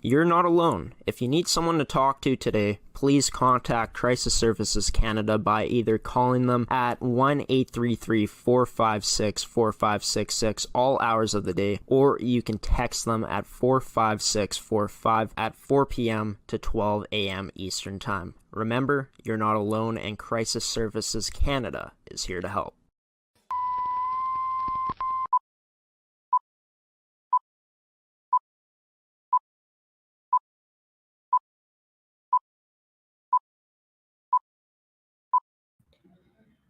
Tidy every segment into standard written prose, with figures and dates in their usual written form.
You're not alone. If you need someone to talk to today, please contact Crisis Services Canada by either calling them at 1-833-456-4566 all hours of the day, or you can text them at 45645 at 4 p.m. to 12 a.m. Eastern Time. Remember, you're not alone, and Crisis Services Canada is here to help.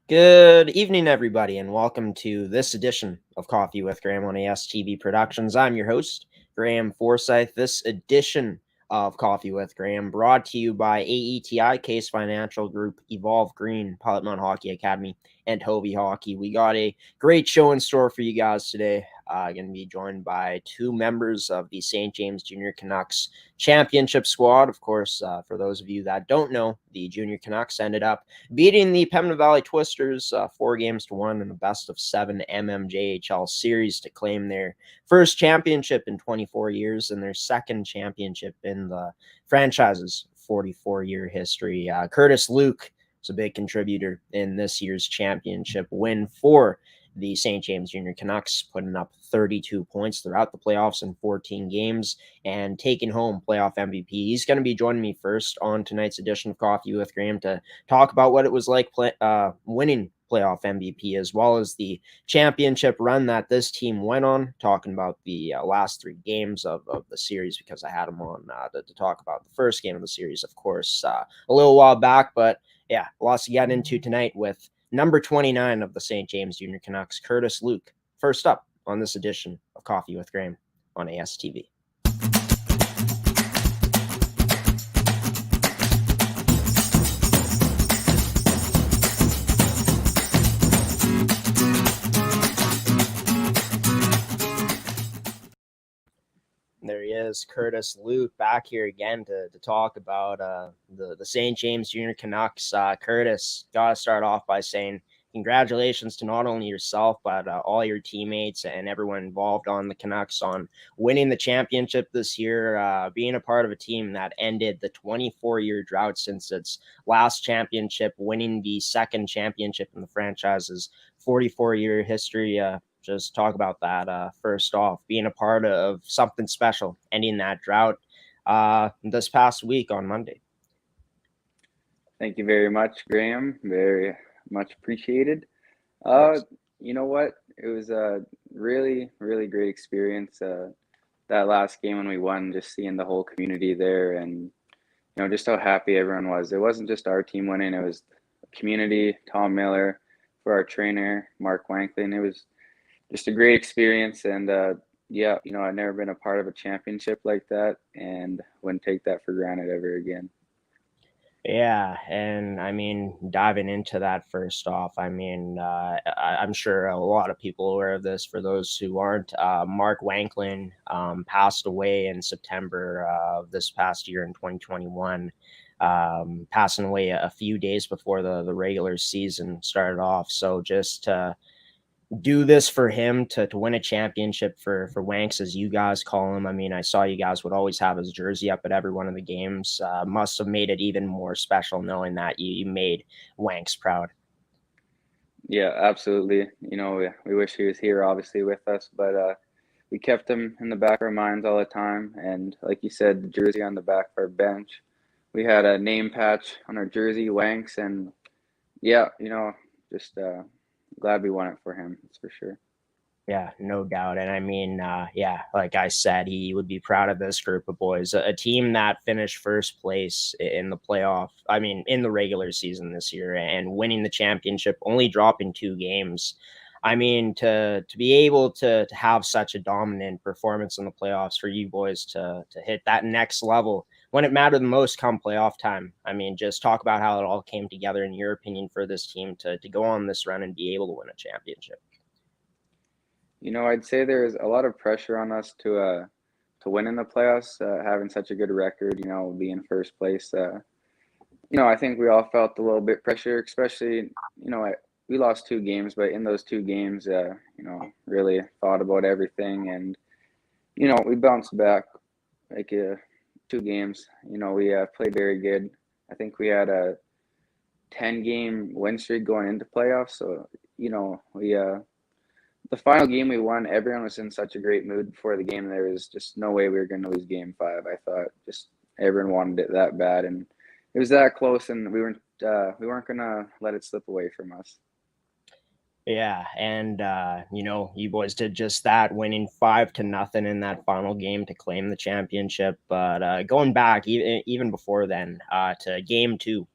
Good evening, everybody, and welcome to this edition of Coffee with Graeme on AETi Productions. I'm your host, Graeme Forsyth. This edition of Coffee with Graeme brought to you by AETi, Caisse Financial Group, Evolve Green, Pilot-Mound Hockey-Academy, and TOVI Hockey. We got a great show in store for you guys today. Going to be joined by two members of the St. James Junior Canucks championship squad. Of course, for those of you that don't know, the Junior Canucks ended up beating the Pembina Valley Twisters 4-1 in the best-of-7 MMJHL series to claim their first championship in 24 years and their second championship in the franchise's 44-year history. Kurtis Luke was a big contributor in this year's championship win for the St. James Junior Canucks, putting up 32 points throughout the playoffs in 14 games and taking home playoff MVP. He's going to be joining me first on tonight's edition of Coffee with Graeme to talk about what it was like winning playoff MVP, as well as the championship run that this team went on, talking about the last three games of the series, because I had him on to talk about the first game of the series, of course, a little while back. But yeah, lots to get into tonight with number 29 of the St. James Junior Canucks, Kurtis Luke. First up on this edition of Coffee with Graeme on AETi. There he is, Kurtis Luke, back here again to talk about the St. James Junior Canucks. Kurtis, got to start off by saying congratulations to not only yourself, but all your teammates and everyone involved on the Canucks on winning the championship this year, being a part of a team that ended the 24-year drought since its last championship, winning the second championship in the franchise's 44-year history. Just talk about that first off, being a part of something special, ending that drought this past week on Monday. Thank you very much, Graeme. Very much appreciated. You know what? It was a really, really great experience. That last game when we won, just seeing the whole community there and, just how happy everyone was. It wasn't just our team winning. It was the community, Tom Miller, for our trainer, Mark Wanklin. It was just a great experience. And, I've never been a part of a championship like that and wouldn't take that for granted ever again. Yeah, and I mean, diving into that first off, I mean, I'm sure a lot of people are aware of this. For those who aren't, Mark Wanklin passed away in September of this past year in 2021, passing away a few days before the regular season started off. So just to do this for him to win a championship for Wanks, as you guys call him. I mean, I saw you guys would always have his jersey up at every one of the games. Must have made it even more special knowing that you made Wanks proud. Yeah, absolutely. We wish he was here, obviously, with us, but we kept him in the back of our minds all the time. And like you said, the jersey on the back of our bench. We had a name patch on our jersey, Wanks, and yeah, just glad we won it for him. That's for sure. Yeah, no doubt. And I mean, like I said, he would be proud of this group of boys, a team that finished first place in the playoff. I mean, in the regular season this year and winning the championship, only dropping 2 games. I mean, to be able to have such a dominant performance in the playoffs for you boys to hit that next level when it mattered the most come playoff time. I mean, just talk about how it all came together in your opinion for this team to go on this run and be able to win a championship. I'd say there's a lot of pressure on us to win in the playoffs, having such a good record, being first place. I think we all felt a little bit pressure, especially, we lost 2 games, but in those 2 games, really thought about everything. And, we bounced back like 2 games. You know, we played very good. I think we had a 10-game win streak going into playoffs. So, you know, the final game we won, everyone was in such a great mood before the game. There was just no way we were going to lose game 5. I thought just everyone wanted it that bad, and it was that close, and we weren't going to let it slip away from us. Yeah, and you know, you boys did just that, winning 5-0 in that final game to claim the championship. But going back even before then, to game 2,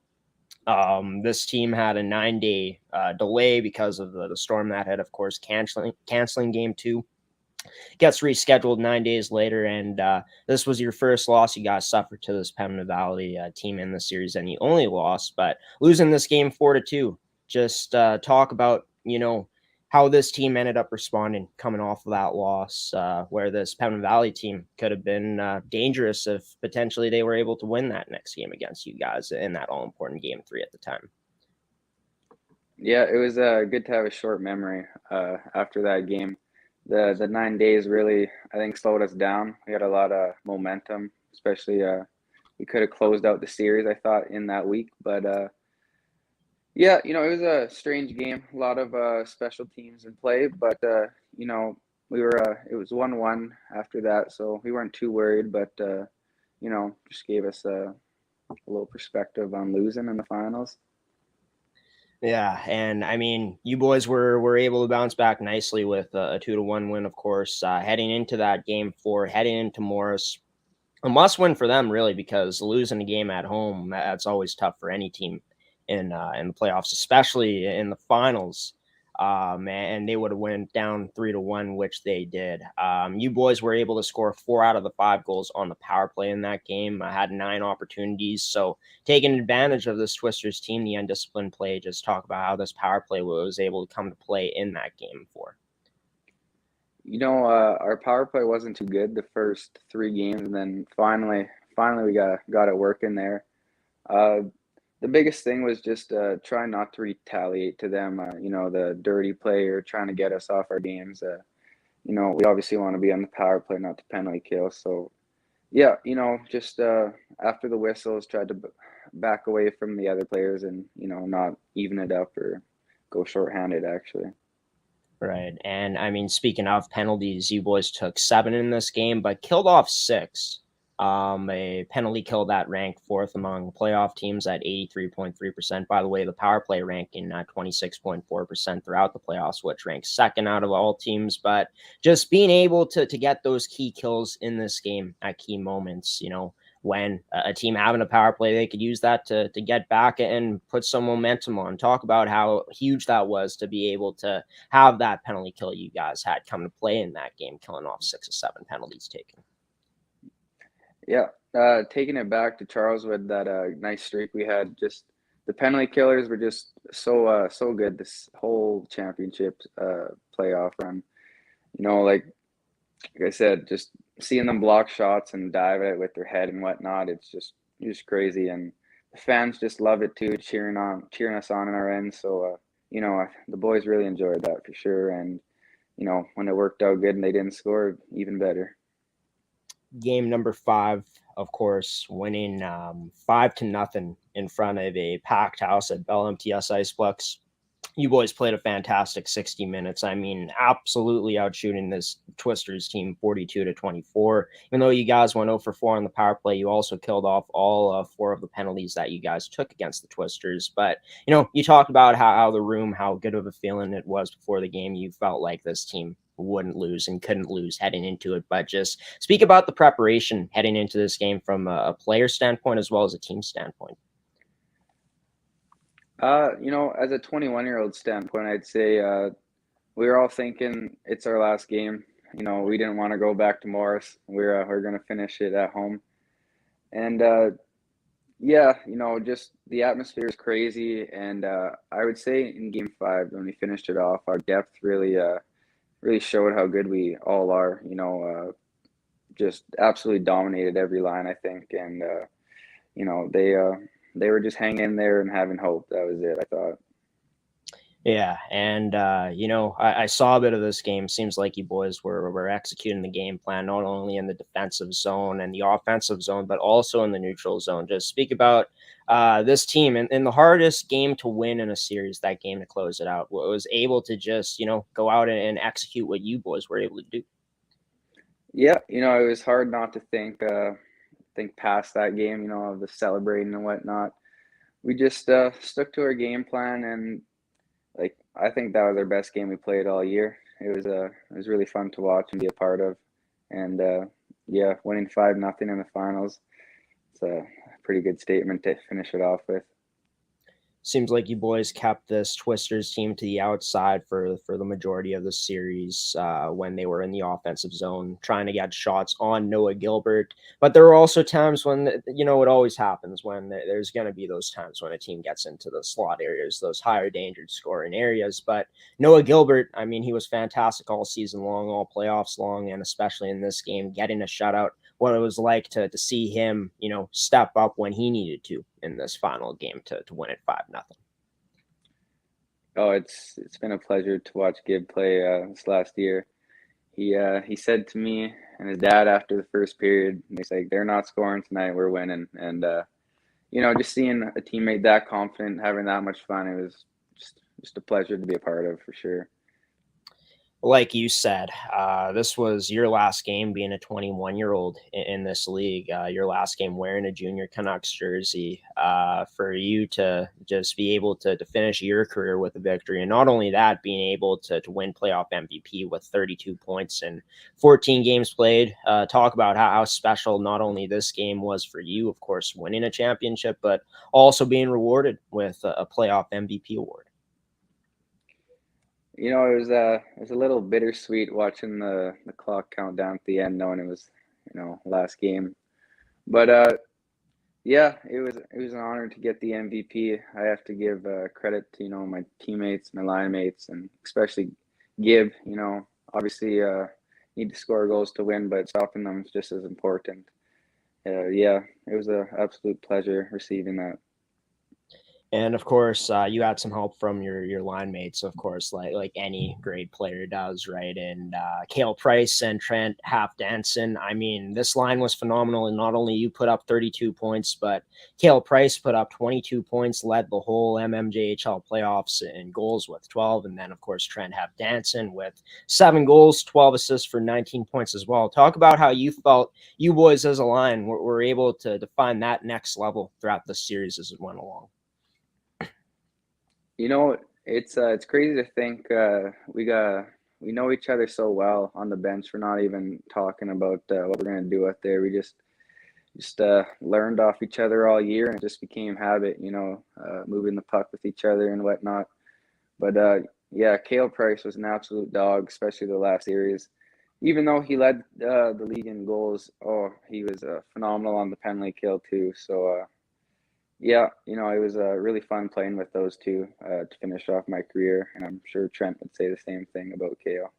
this team had a 9-day delay because of the storm that had, of course, canceling game 2. Gets rescheduled 9 days later, and this was your first loss you guys suffered to this Pembina Valley team in the series, and you only lost, but losing this game 4-2. Just talk about, you know, how this team ended up responding coming off of that loss, where this Pembina Valley team could have been dangerous if potentially they were able to win that next game against you guys in that all-important game 3 at the time. Yeah, it was good to have a short memory after that game. The 9 days really, I think, slowed us down. We had a lot of momentum, especially we could have closed out the series, I thought, in that week. But yeah, you know, it was a strange game. A lot of special teams in play, but you know, it was 1-1 after that, so we weren't too worried. But you know, just gave us a little perspective on losing in the finals. Yeah, and I mean, you boys were able to bounce back nicely with a 2-1 win, of course, heading into that game 4, heading into Morris. A must win for them, really, because losing a game at home, that's always tough for any team in the playoffs, especially in the finals. And they would have went down 3-1, which they did. You boys were able to score 4 out of the 5 goals on the power play in that game. I had 9 opportunities, so taking advantage of this Twisters team, the undisciplined play. Just talk about how this power play was able to come to play in that game 4. You know, our power play wasn't too good the first 3 games, and then finally we got it working there. The biggest thing was just trying not to retaliate to them. You know, the dirty play or trying to get us off our games. You know, we obviously want to be on the power play, not the penalty kill. So, yeah, you know, just after the whistles, tried to back away from the other players and, you know, not even it up or go shorthanded, actually. Right. And I mean, speaking of penalties, you boys took 7 in this game, but killed off 6. A penalty kill that ranked 4th among playoff teams at 83.3%. By the way, the power play ranking at 26.4% throughout the playoffs, which ranks 2nd out of all teams. But just being able to get those key kills in this game at key moments, you know, when a team having a power play, they could use that to get back and put some momentum on. Talk about how huge that was to be able to have that penalty kill you guys had come to play in that game, killing off 6 or 7 penalties taken. Yeah, taking it back to Charleswood, that nice streak we had. Just the penalty killers were just so good this whole championship playoff run. You know, like I said, just seeing them block shots and dive at it with their head and whatnot, it's just crazy. And the fans just love it too, cheering us on in our end. So you know, the boys really enjoyed that for sure. And you know, when it worked out good and they didn't score, even better. Game number 5, of course, winning 5-0 in front of a packed house at Bell MTS Icebox. You boys played a fantastic 60 minutes. I mean, absolutely outshooting this Twisters team 42-24. Even though you guys went 0 for 4 on the power play, you also killed off all 4 of the penalties that you guys took against the Twisters. But, you know, you talked about how good of a feeling it was before the game. You felt like this team wouldn't lose and couldn't lose heading into it. But just speak about the preparation heading into this game from a player standpoint as well as a team standpoint. You know, as a 21-year-old standpoint, I'd say we were all thinking it's our last game. You know, we didn't want to go back to Morris. We're going to finish it at home. And yeah, you know, just the atmosphere is crazy. And I would say in Game 5, when we finished it off, our depth really showed how good we all are. You know, just absolutely dominated every line, I think. And you know, they were just hanging in there and having hope. That was it, I thought. Yeah, and I saw a bit of this game. Seems like you boys were executing the game plan not only in the defensive zone and the offensive zone, but also in the neutral zone. Just speak about this team and the hardest game to win in a series, that game to close it out, was able to just go out and execute what you boys were able to do. Yeah, it was hard not to think past that game, of the celebrating and whatnot. We just stuck to our game plan, and like I think that was our best game we played all year. It was really fun to watch and be a part of, and yeah, winning 5-0 in the finals. It's a pretty good statement to finish it off with. Seems like you boys kept this Twisters team to the outside for the majority of the series when they were in the offensive zone, trying to get shots on Noah Gilbert. But there were also times when, it always happens when there's going to be those times when a team gets into the slot areas, those higher danger scoring areas. But Noah Gilbert, I mean, he was fantastic all season long, all playoffs long, and especially in this game, getting a shutout, what it was like to see him, step up when he needed to in this final game to win it 5-0. Oh, it's been a pleasure to watch Gib play this last year. He said to me and his dad after the first period, he's like, "They're not scoring tonight. We're winning." And just seeing a teammate that confident, having that much fun, it was just a pleasure to be a part of for sure. Like you said, this was your last game being a 21-year-old in this league, your last game wearing a junior Canucks jersey, for you to just be able to finish your career with a victory. And not only that, being able to win playoff MVP with 32 points and 14 games played. Talk about how special not only this game was for you, of course, winning a championship, but also being rewarded with a playoff MVP award. It was a little bittersweet watching the clock count down at the end, knowing it was last game. But yeah, it was an honor to get the MVP. I have to give credit to my teammates, my line mates, and especially Gib. Obviously need to score goals to win, but stopping them is just as important. Yeah, it was an absolute pleasure receiving that. And of course, you had some help from your line mates, of course, like any great player does, right? And Cale Price and Trent Half-Danson. I mean, this line was phenomenal, and not only you put up 32 points, but Cale Price put up 22 points, led the whole MMJHL playoffs in goals with 12, and then of course Trent Half-Danson with 7 goals, 12 assists for 19 points as well. Talk about how you felt you boys as a line were able to find that next level throughout the series as it went along. It's crazy to think we know each other so well on the bench. We're not even talking about what we're gonna do out there. We just learned off each other all year, and it just became habit. Moving the puck with each other and whatnot. But yeah, Cale Price was an absolute dog, especially the last series. Even though he led the league in goals, he was phenomenal on the penalty kill too. So yeah, it was really fun playing with those two to finish off my career, and I'm sure Trent would say the same thing about Kale.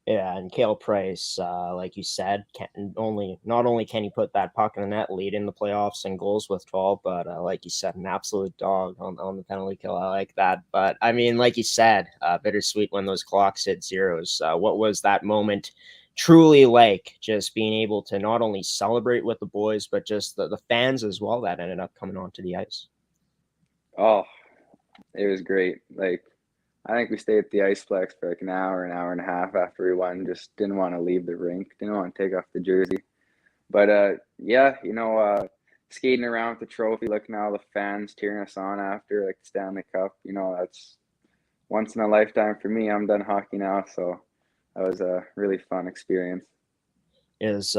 Yeah, and Cale Price, like you said, not only can he put that puck in the net, lead in the playoffs and goals with 12, but like you said, an absolute dog on the penalty kill. I like that. But I mean, like you said, bittersweet when those clocks hit zeros. What was that moment truly like? Just being able to not only celebrate with the boys, but just the fans as well that ended up coming onto the ice. Oh, it was great. Like, I think we stayed at the Iceplex for like an hour and a half after we won. Just didn't want to leave the rink, didn't want to take off the jersey. But yeah, skating around with the trophy, looking at all the fans cheering us on after like the Stanley Cup. That's once in a lifetime for me. I'm done hockey now, so that was a really fun experience. Is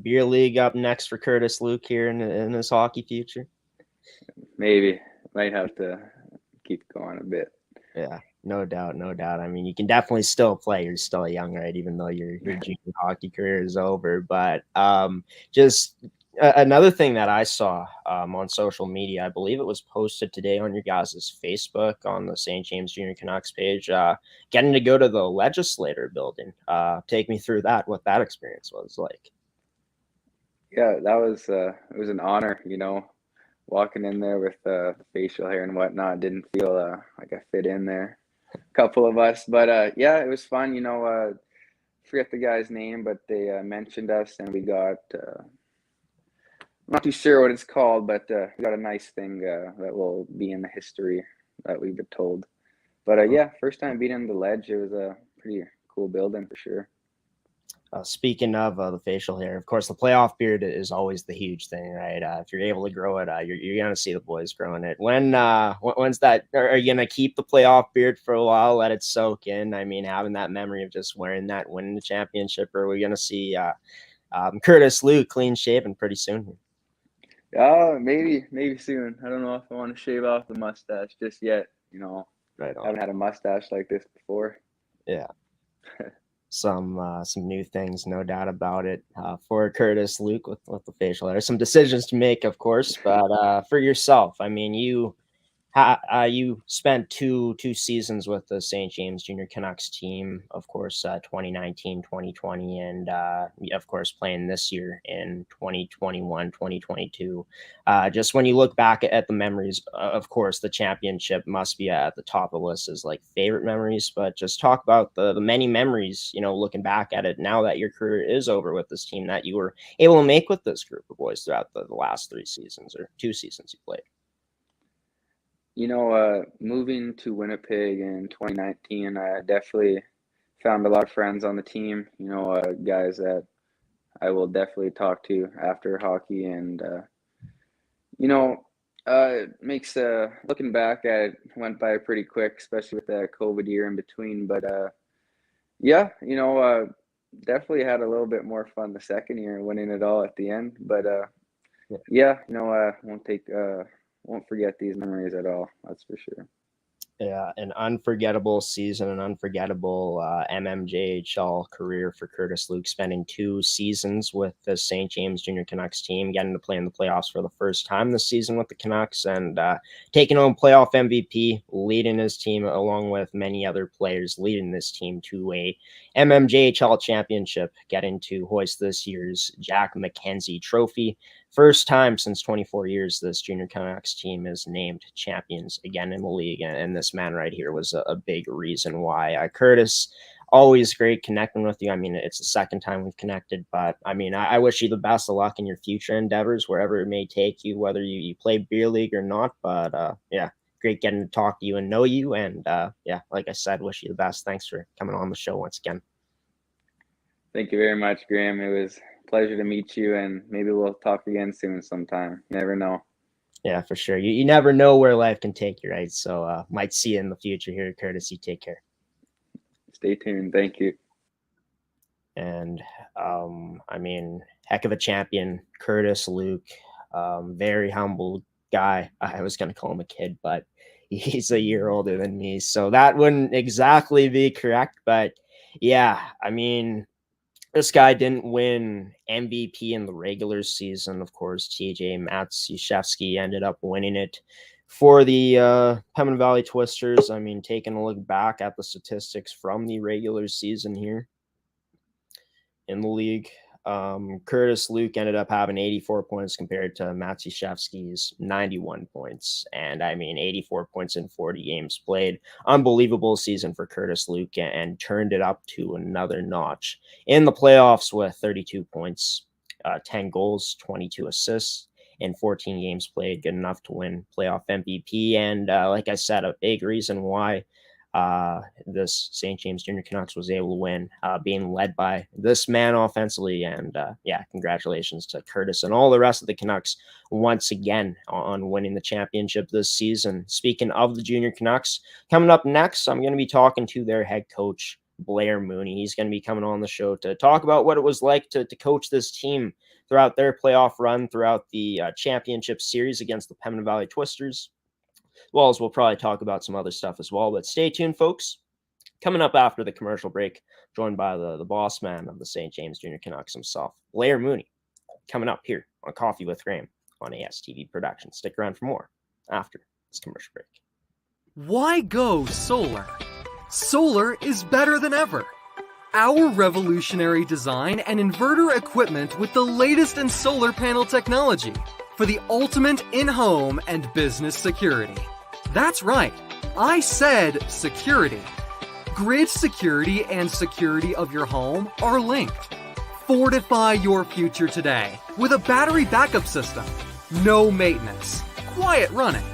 beer league up next for Kurtis Luke here in his hockey future? Maybe might have to keep going a bit. Yeah, no doubt, no doubt. I mean, you can definitely still play. You're still young, right? Even though your junior hockey career is over. But just another thing that I saw on social media, I believe it was posted today on your guys' Facebook on the St. James Junior Canucks page, getting to go to the legislator building. Take me through that, what that experience was like. Yeah, that was it was an honor. walking in there with facial hair and whatnot. Didn't feel like I fit in there. A couple of us, but yeah, it was fun. Forget the guy's name, but they mentioned us, and we got. I'm not too sure what it's called, but we got a nice thing that will be in the history that we've been told. But yeah, first time being in the Ledge, it was a pretty cool building for sure. Speaking of the facial hair, of course, the playoff beard is always the huge thing, right? If you're able to grow it, you're going to see the boys growing it. When's that? Are you going to keep the playoff beard for a while, let it soak in? I mean, having that memory of just wearing that, winning the championship, or are we going to see Kurtis, Luke clean shaven pretty soon? Maybe soon. I don't know if I want to shave off the mustache just yet. Right on. Haven't had a mustache like this before. Yeah. Some new things, no doubt about it, for Kurtis, Luke, with the facial hair. Some decisions to make, of course, but for yourself, I mean, you spent two seasons with the St. James Junior Canucks team, of course, 2019, 2020, and of course, playing this year in 2021, 2022. Just when you look back at the memories, of course, the championship must be at the top of the list as like favorite memories, but just talk about the many memories, looking back at it now that your career is over with this team that you were able to make with this group of boys throughout the last 3 seasons or 2 seasons you played. Moving to Winnipeg in 2019, I definitely found a lot of friends on the team, guys that I will definitely talk to after hockey. And, it makes, looking back at it, went by pretty quick, especially with that COVID year in between. But, yeah, definitely had a little bit more fun the second year, winning it all at the end. But, yeah, won't forget these memories at all. That's for sure. Yeah, an unforgettable season, an unforgettable MMJHL career for Kurtis Luke, spending 2 seasons with the St. James Junior Canucks team, getting to play in the playoffs for the first time this season with the Canucks, and taking home playoff MVP, leading his team along with many other players, leading this team to a MMJHL championship, getting to hoist this year's Jack McKenzie Trophy. First time since 24 years this Junior Canucks team is named champions again in the league, and this man right here was a big reason why. Kurtis, always great connecting with you. I mean, it's the second time we've connected, but I mean, I wish you the best of luck in your future endeavors, wherever it may take you, whether you play beer league or not. But yeah, great getting to talk to you and know you. And yeah, like I said, wish you the best. Thanks for coming on the show once again. Thank you very much, Graeme. It was a pleasure to meet you, and maybe we'll talk again soon sometime. You never know. Yeah, for sure. You never know where life can take you, right? So might see you in the future here, Kurtis. You take care. Stay tuned. Thank you. And I mean, heck of a champion, Kurtis Luke. Very humble guy. I was going to call him a kid, but he's a year older than me, so that wouldn't exactly be correct. But yeah, I mean, this guy didn't win MVP in the regular season. Of course, TJ Matsiszewski ended up winning it for the Pembina Valley Twisters. I mean, taking a look back at the statistics from the regular season here in the league, Kurtis Luke ended up having 84 points compared to Matsiszewski's 91 points. And I mean, 84 points in 40 games played. Unbelievable season for Kurtis Luke, and turned it up to another notch in the playoffs with 32 points, 10 goals, 22 assists in 14 games played. Good enough to win playoff MVP. And like I said, a big reason why this St. James Junior Canucks was able to win, being led by this man offensively. And yeah, congratulations to Kurtis and all the rest of the Canucks once again on winning the championship this season. Speaking of the Junior Canucks, coming up next, I'm going to be talking to their head coach, Blair Mooney. He's going to be coming on the show to talk about what it was like to coach this team throughout their playoff run, throughout the championship series against the Pembina Valley Twisters. Well, as we'll probably talk about some other stuff as well, but stay tuned, folks. Coming up after the commercial break, joined by the boss man of the St. James Junior Canucks himself, Blair Mooney, coming up here on Coffee with Graeme on AETi Productions. Stick around for more after this commercial break. Why go solar? Solar is better than ever. Our revolutionary design and inverter equipment with the latest in solar panel technology for the ultimate in-home and business security. That's right, I said security. Grid security and security of your home are linked. Fortify your future today with a battery backup system. No maintenance, quiet running.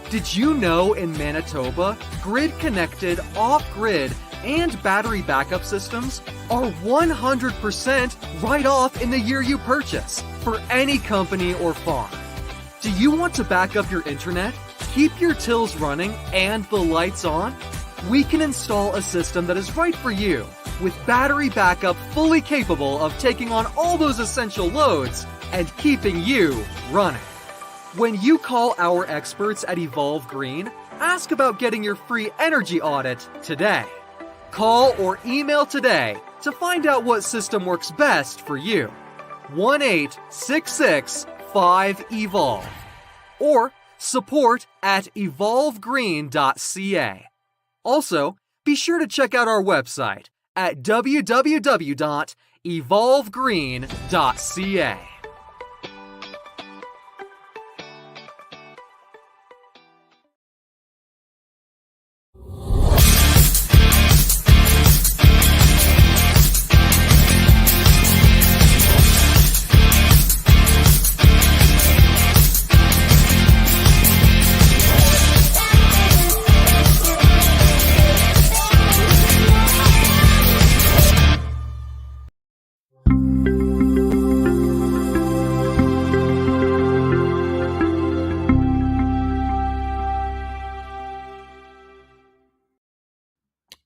Did you know in Manitoba, grid-connected, off-grid, and battery backup systems are 100% right off in the year you purchase for any company or farm? Do you want to back up your internet, keep your tills running, and the lights on? We can install a system that is right for you with battery backup fully capable of taking on all those essential loads and keeping you running. When you call our experts at Evolve Green, ask about getting your free energy audit today. Call or email today to find out what system works best for you. 1-866-5EVOLVE or support@evolvegreen.ca. Also, be sure to check out our website at www.evolvegreen.ca.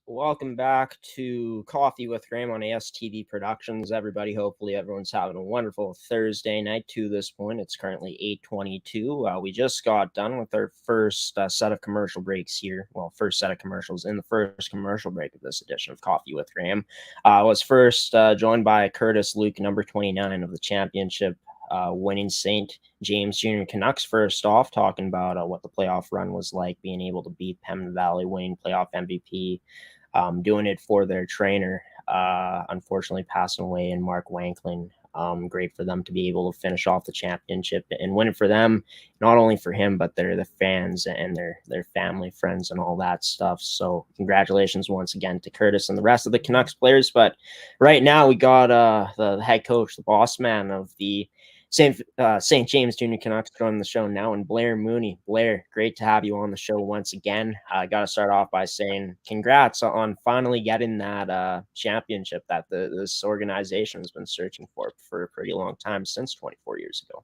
Welcome back to Coffee with Graeme on AETi Productions. Everybody, hopefully everyone's having a wonderful Thursday night to this point. It's currently 8:22. We just got done with our first set of commercial breaks here. Well, first set of commercials in the first commercial break of this edition of Coffee with Graeme. I was first joined by Kurtis Luke, number 29 of the championship winning St. James Junior Canucks. First off, talking about what the playoff run was like, being able to beat Pembina Valley, winning playoff MVP. Doing it for their trainer, unfortunately passing away in Mark Wanklin. Great for them to be able to finish off the championship and win it for them, not only for him, but the fans and their family, friends, and all that stuff. So congratulations once again to Kurtis and the rest of the Canucks players. But right now we got the head coach, the boss man of the St. James Junior Canucks joining the show now, and Blair Mooney. Blair, great to have you on the show once again. I got to start off by saying congrats on finally getting that championship that this organization has been searching for a pretty long time, since 24 years ago.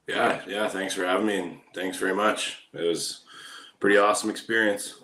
Yeah. Thanks for having me, and thanks very much. It was a pretty awesome experience.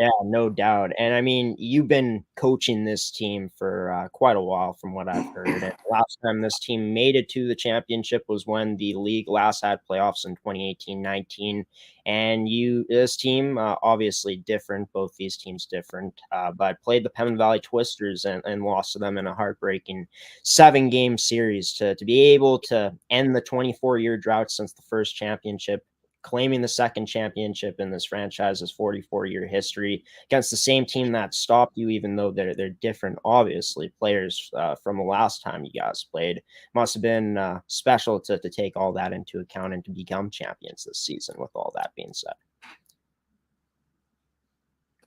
Yeah, no doubt. And I mean, you've been coaching this team for quite a while from what I've heard. And last time this team made it to the championship was when the league last had playoffs in 2018-19. And this team, obviously different, both these teams different, but played the Pembina Valley Twisters and lost to them in a heartbreaking 7-game series to be able to end the 24-year drought since the first championship, claiming the second championship in this franchise's 44-year history against the same team that stopped you, even though they're different, obviously, players from the last time you guys played. Must have been special to take all that into account and to become champions this season, with all that being said.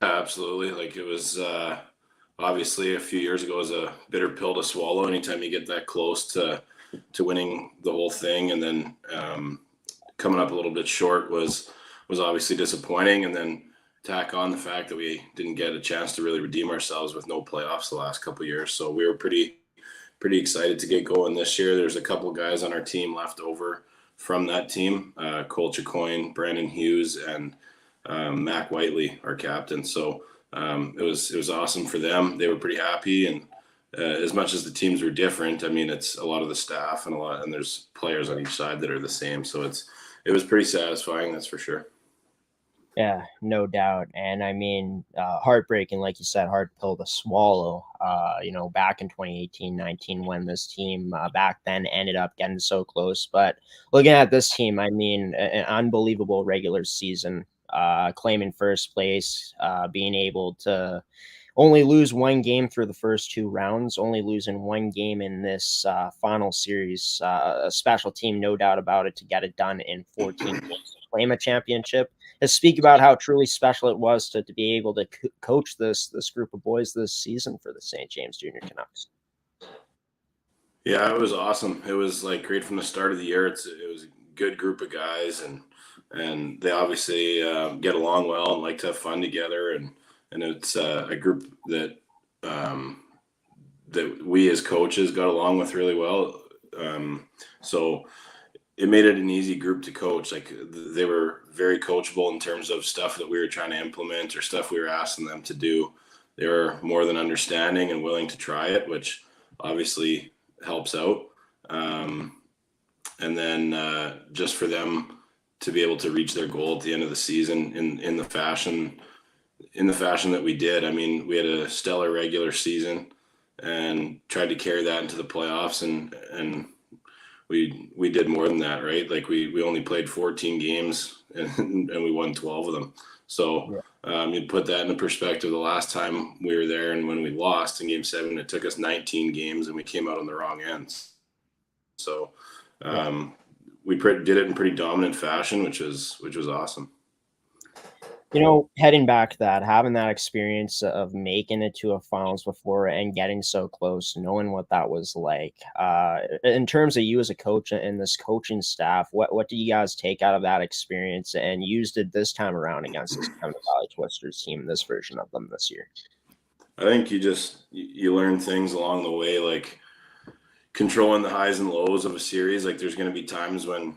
Absolutely. Like, it was obviously a few years ago, it was a bitter pill to swallow anytime you get that close to winning the whole thing. And then coming up a little bit short was obviously disappointing, and then tack on the fact that we didn't get a chance to really redeem ourselves with no playoffs the last couple of years. So we were pretty excited to get going this year. There's a couple of guys on our team left over from that team, Cole Chicoine, Brandon Hughes, and Mac Whiteley, our captain. So it was awesome for them. They were pretty happy, and as much as the teams were different, I mean, it's a lot of the staff and there's players on each side that are the same. So it was pretty satisfying, that's for sure. Yeah, no doubt. And I mean, heartbreaking, like you said, hard pill to swallow, back in 2018-19 when this team back then ended up getting so close. But looking at this team, I mean, an unbelievable regular season, claiming first place, being able to only lose one game through the first 2 rounds, only losing one game in this final series. A special team, no doubt about it, to get it done in 14 games to claim a championship. Let's speak about how truly special it was to be able to coach this group of boys this season for the St. James Junior Canucks. Yeah, it was awesome. It was like great from the start of the year. It was a good group of guys, and they obviously get along well and like to have fun together. And it's a group that that we as coaches got along with really well. So it made it an easy group to coach. Like they were very coachable in terms of stuff that we were trying to implement or stuff we were asking them to do. They were more than understanding and willing to try it, which obviously helps out. And then just for them to be able to reach their goal at the end of the season in the fashion that we did. I mean, we had a stellar regular season and tried to carry that into the playoffs, and we did more than that, right? Like we only played 14 games and we won 12 of them. So you put that into perspective. The last time we were there and when we lost in Game 7, it took us 19 games and we came out on the wrong ends. So we did it in pretty dominant fashion, which was awesome. You know, heading back to that, having that experience of making it to a finals before and getting so close, knowing what that was like, in terms of you as a coach and this coaching staff, what do you guys take out of that experience and used it this time around against this Canucks Valley Twisters team, this version of them this year? I think you learn things along the way, like controlling the highs and lows of a series. Like there's going to be times when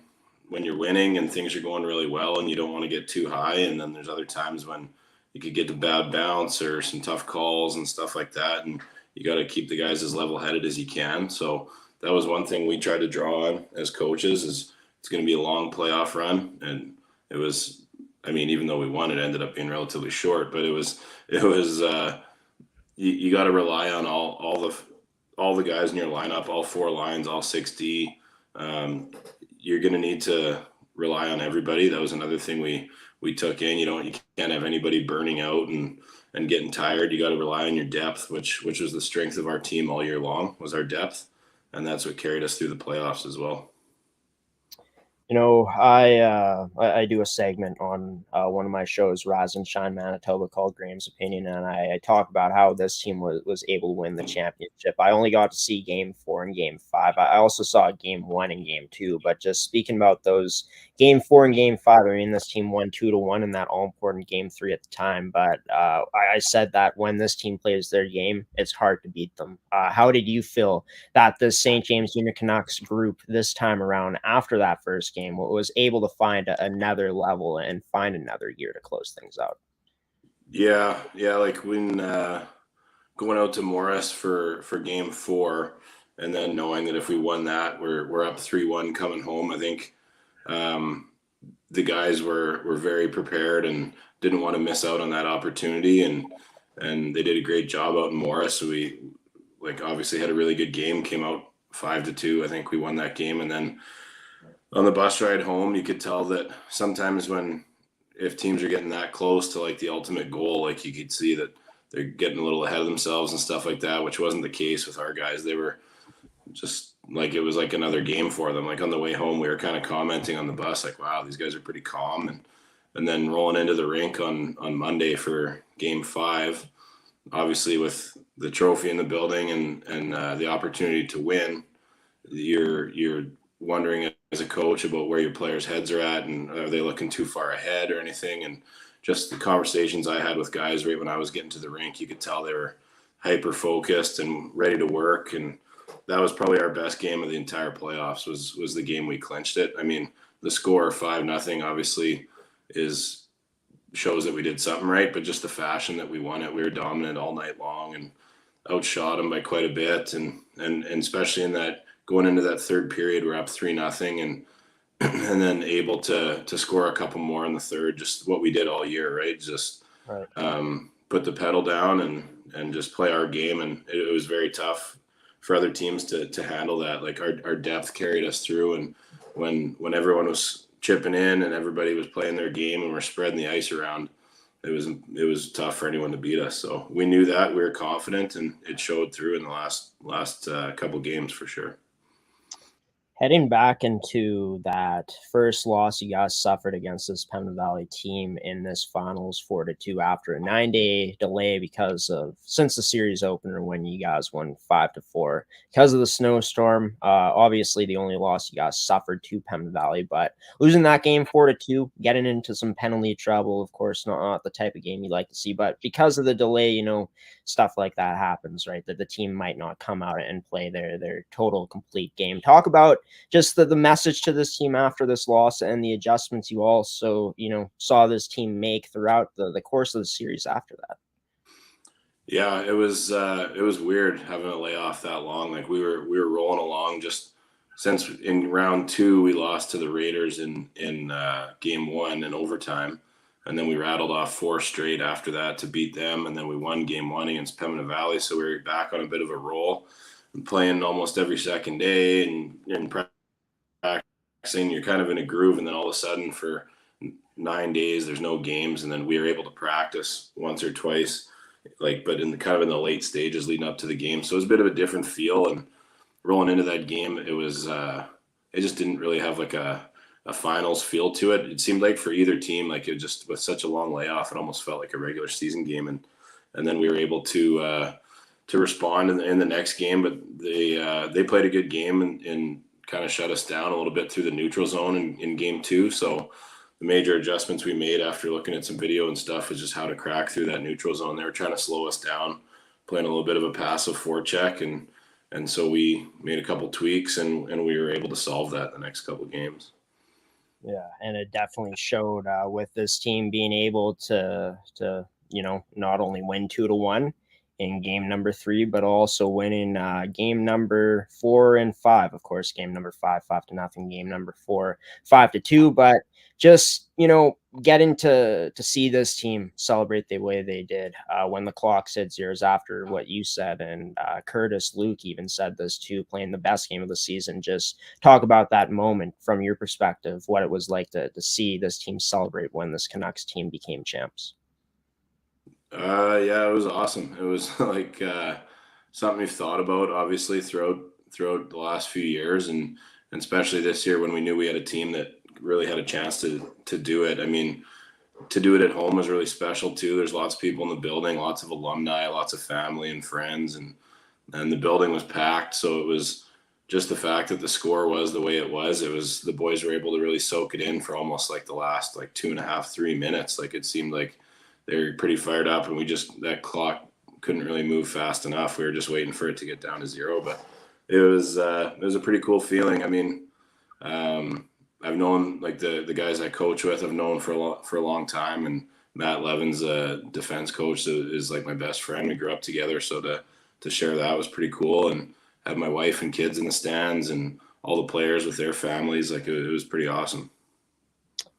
you're winning and things are going really well and you don't want to get too high. And then there's other times when you could get a bad bounce or some tough calls and stuff like that. And you got to keep the guys as level headed as you can. So that was one thing we tried to draw on as coaches is it's going to be a long playoff run. And it was, I mean, even though we won, it ended up being relatively short, but it was you got to rely on all the guys in your lineup, all 4 lines, all 6D. You're going to need to rely on everybody. That was another thing we took in. You can't have anybody burning out and getting tired. You got to rely on your depth, which was the strength of our team all year long, was our depth. And that's what carried us through the playoffs as well. You know, I do a segment on one of my shows, Rise and Shine Manitoba, called Graeme's Opinion, and I talk about how this team was able to win the championship. I only got to see Game 4 and Game 5. I also saw Game 1 and Game 2, but just speaking about those Game 4 and Game 5, I mean, this team won 2-1 in that all-important Game 3 at the time, but I said that when this team plays their game, it's hard to beat them. How did you feel that the St. James Junior Canucks group this time around, after that first game, was able to find another level and find another year to close things out? Yeah, like when going out to Morris for Game 4, and then knowing that if we won that, we're up 3-1 coming home. I think the guys were very prepared and didn't want to miss out on that opportunity, and they did a great job out in Morris. So we obviously had a really good game, came out 5-2. I think we won that game, and then on the bus ride home, you could tell that sometimes if teams are getting that close to like the ultimate goal, like you could see that they're getting a little ahead of themselves and stuff like that, which wasn't the case with our guys. They were just like, it was like another game for them. Like on the way home, we were kind of commenting on the bus, like, wow, these guys are pretty calm. And then rolling into the rink on Monday for Game 5, obviously with the trophy in the building and the opportunity to win, you're wondering as a coach about where your players' heads are at and are they looking too far ahead or anything. And just the conversations I had with guys right when I was getting to the rink, you could tell they were hyper focused and ready to work. And that was probably our best game of the entire playoffs was the game we clinched it. I mean, the score 5-0 obviously shows that we did something right, but just the fashion that we won it, we were dominant all night long and outshot them by quite a bit. And especially in that, going into that third period, we're up 3-0 and then able to score a couple more in the third, just what we did all year, right? Just put the pedal down and just play our game. And it was very tough for other teams to handle that. Like our depth carried us through. And when everyone was chipping in and everybody was playing their game and we're spreading the ice around, it was tough for anyone to beat us. So we knew that, we were confident, and it showed through in the last couple games for sure. Heading back into that first loss you guys suffered against this Pembina Valley team in this finals 4-2 after a 9-day delay since the series opener when you guys won 5-4 because of the snowstorm. Obviously the only loss you guys suffered to Pembina Valley, but losing that game 4-2, getting into some penalty trouble, of course, not the type of game you like to see, but because of the delay, stuff like that happens, right? That the team might not come out and play their total complete game. Talk about just the message to this team after this loss and the adjustments you also, saw this team make throughout the course of the series after that. Yeah, it was weird having a layoff that long. Like we were rolling along just since in round 2 we lost to the Raiders in game 1 in overtime. And then we rattled off 4 straight after that to beat them. And then we won game 1 against Pembina Valley. So we were back on a bit of a roll and playing almost every second day and practicing. You're kind of in a groove. And then all of a sudden for 9 days, there's no games. And then we were able to practice once or twice, but in the late stages leading up to the game. So it was a bit of a different feel. And rolling into that game, it was, it just didn't really have like a finals feel to it. It seemed like for either team, like it just with such a long layoff, it almost felt like a regular season game. And then we were able to respond in the next game, but they played a good game and kind of shut us down a little bit through the neutral zone in game 2. So the major adjustments we made after looking at some video and stuff was just how to crack through that neutral zone. They were trying to slow us down, playing a little bit of a passive forecheck. And so we made a couple tweaks and we were able to solve that the next couple games. Yeah, and it definitely showed with this team being able to not only win 2-1 in game number 3, but also winning game number 4 and 5. Of course, game number 5, 5-0. Game number 4, 5-2. But just getting to see this team celebrate the way they did when the clock said zeros after what you said, and Kurtis, Luke even said this too, playing the best game of the season. Just talk about that moment from your perspective, what it was like to see this team celebrate when this Canucks team became champs. Yeah, it was awesome. It was like something we've thought about obviously throughout the last few years, and especially this year when we knew we had a team that really had a chance to do it. I mean, to do it at home was really special too. There's lots of people in the building, lots of alumni, lots of family and friends, and the building was packed. So it was just the fact that the score was the way it was. It was the boys were able to really soak it in for almost like the last 2.5, 3 minutes. Like it seemed like they were pretty fired up, and that clock couldn't really move fast enough. We were just waiting for it to get down to 0, but it was a pretty cool feeling. I mean, I've known the guys I coach with, I've known for a long time, and Matt Levin's a defense coach is like my best friend. We grew up together, so to share that was pretty cool, and have my wife and kids in the stands and all the players with their families. Like it was pretty awesome.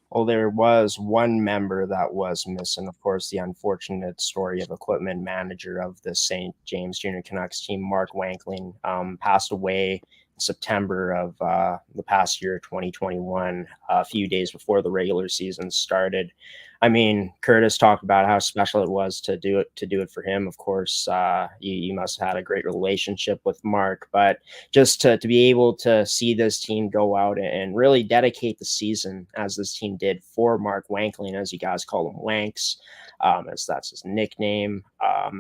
Well, there was one member that was missing, of course, the unfortunate story of equipment manager of the St. James Junior Canucks team, Mark Wankling, passed away in September of the past year, 2021, a few days before the regular season started. I mean, Kurtis talked about how special it was to do it for him. Of course, you must have had a great relationship with Mark, but just to be able to see this team go out and really dedicate the season as this team did for Mark Wankling, as you guys call him, Wanks, as that's his nickname,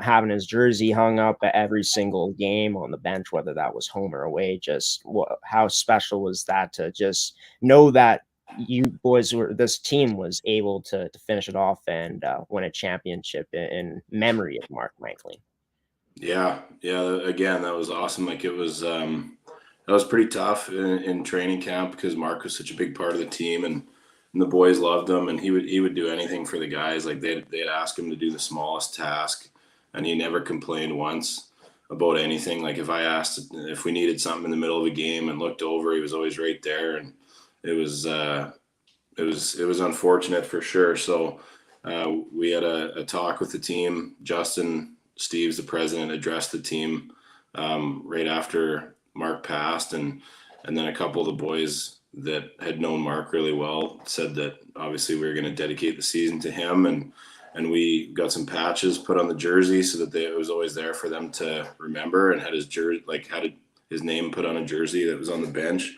having his jersey hung up at every single game on the bench, whether that was home or away. Just how special was that to just know that this team was able to finish it off and win a championship in memory of Mark Wankling. Yeah. Again, that was awesome. Like it was, that was pretty tough in training camp because Mark was such a big part of the team, and the boys loved him, and he would do anything for the guys. Like they'd ask him to do the smallest task, and he never complained once about anything. Like if I asked if we needed something in the middle of a game and looked over, he was always right there. And it was unfortunate for sure. So we had a talk with the team. Justin Steves, the president, addressed the team right after Mark passed, and then a couple of the boys that had known Mark really well said that obviously we were going to dedicate the season to him, and and we got some patches put on the jersey so that it was always there for them to remember, and had his jersey, his name put on a jersey that was on the bench.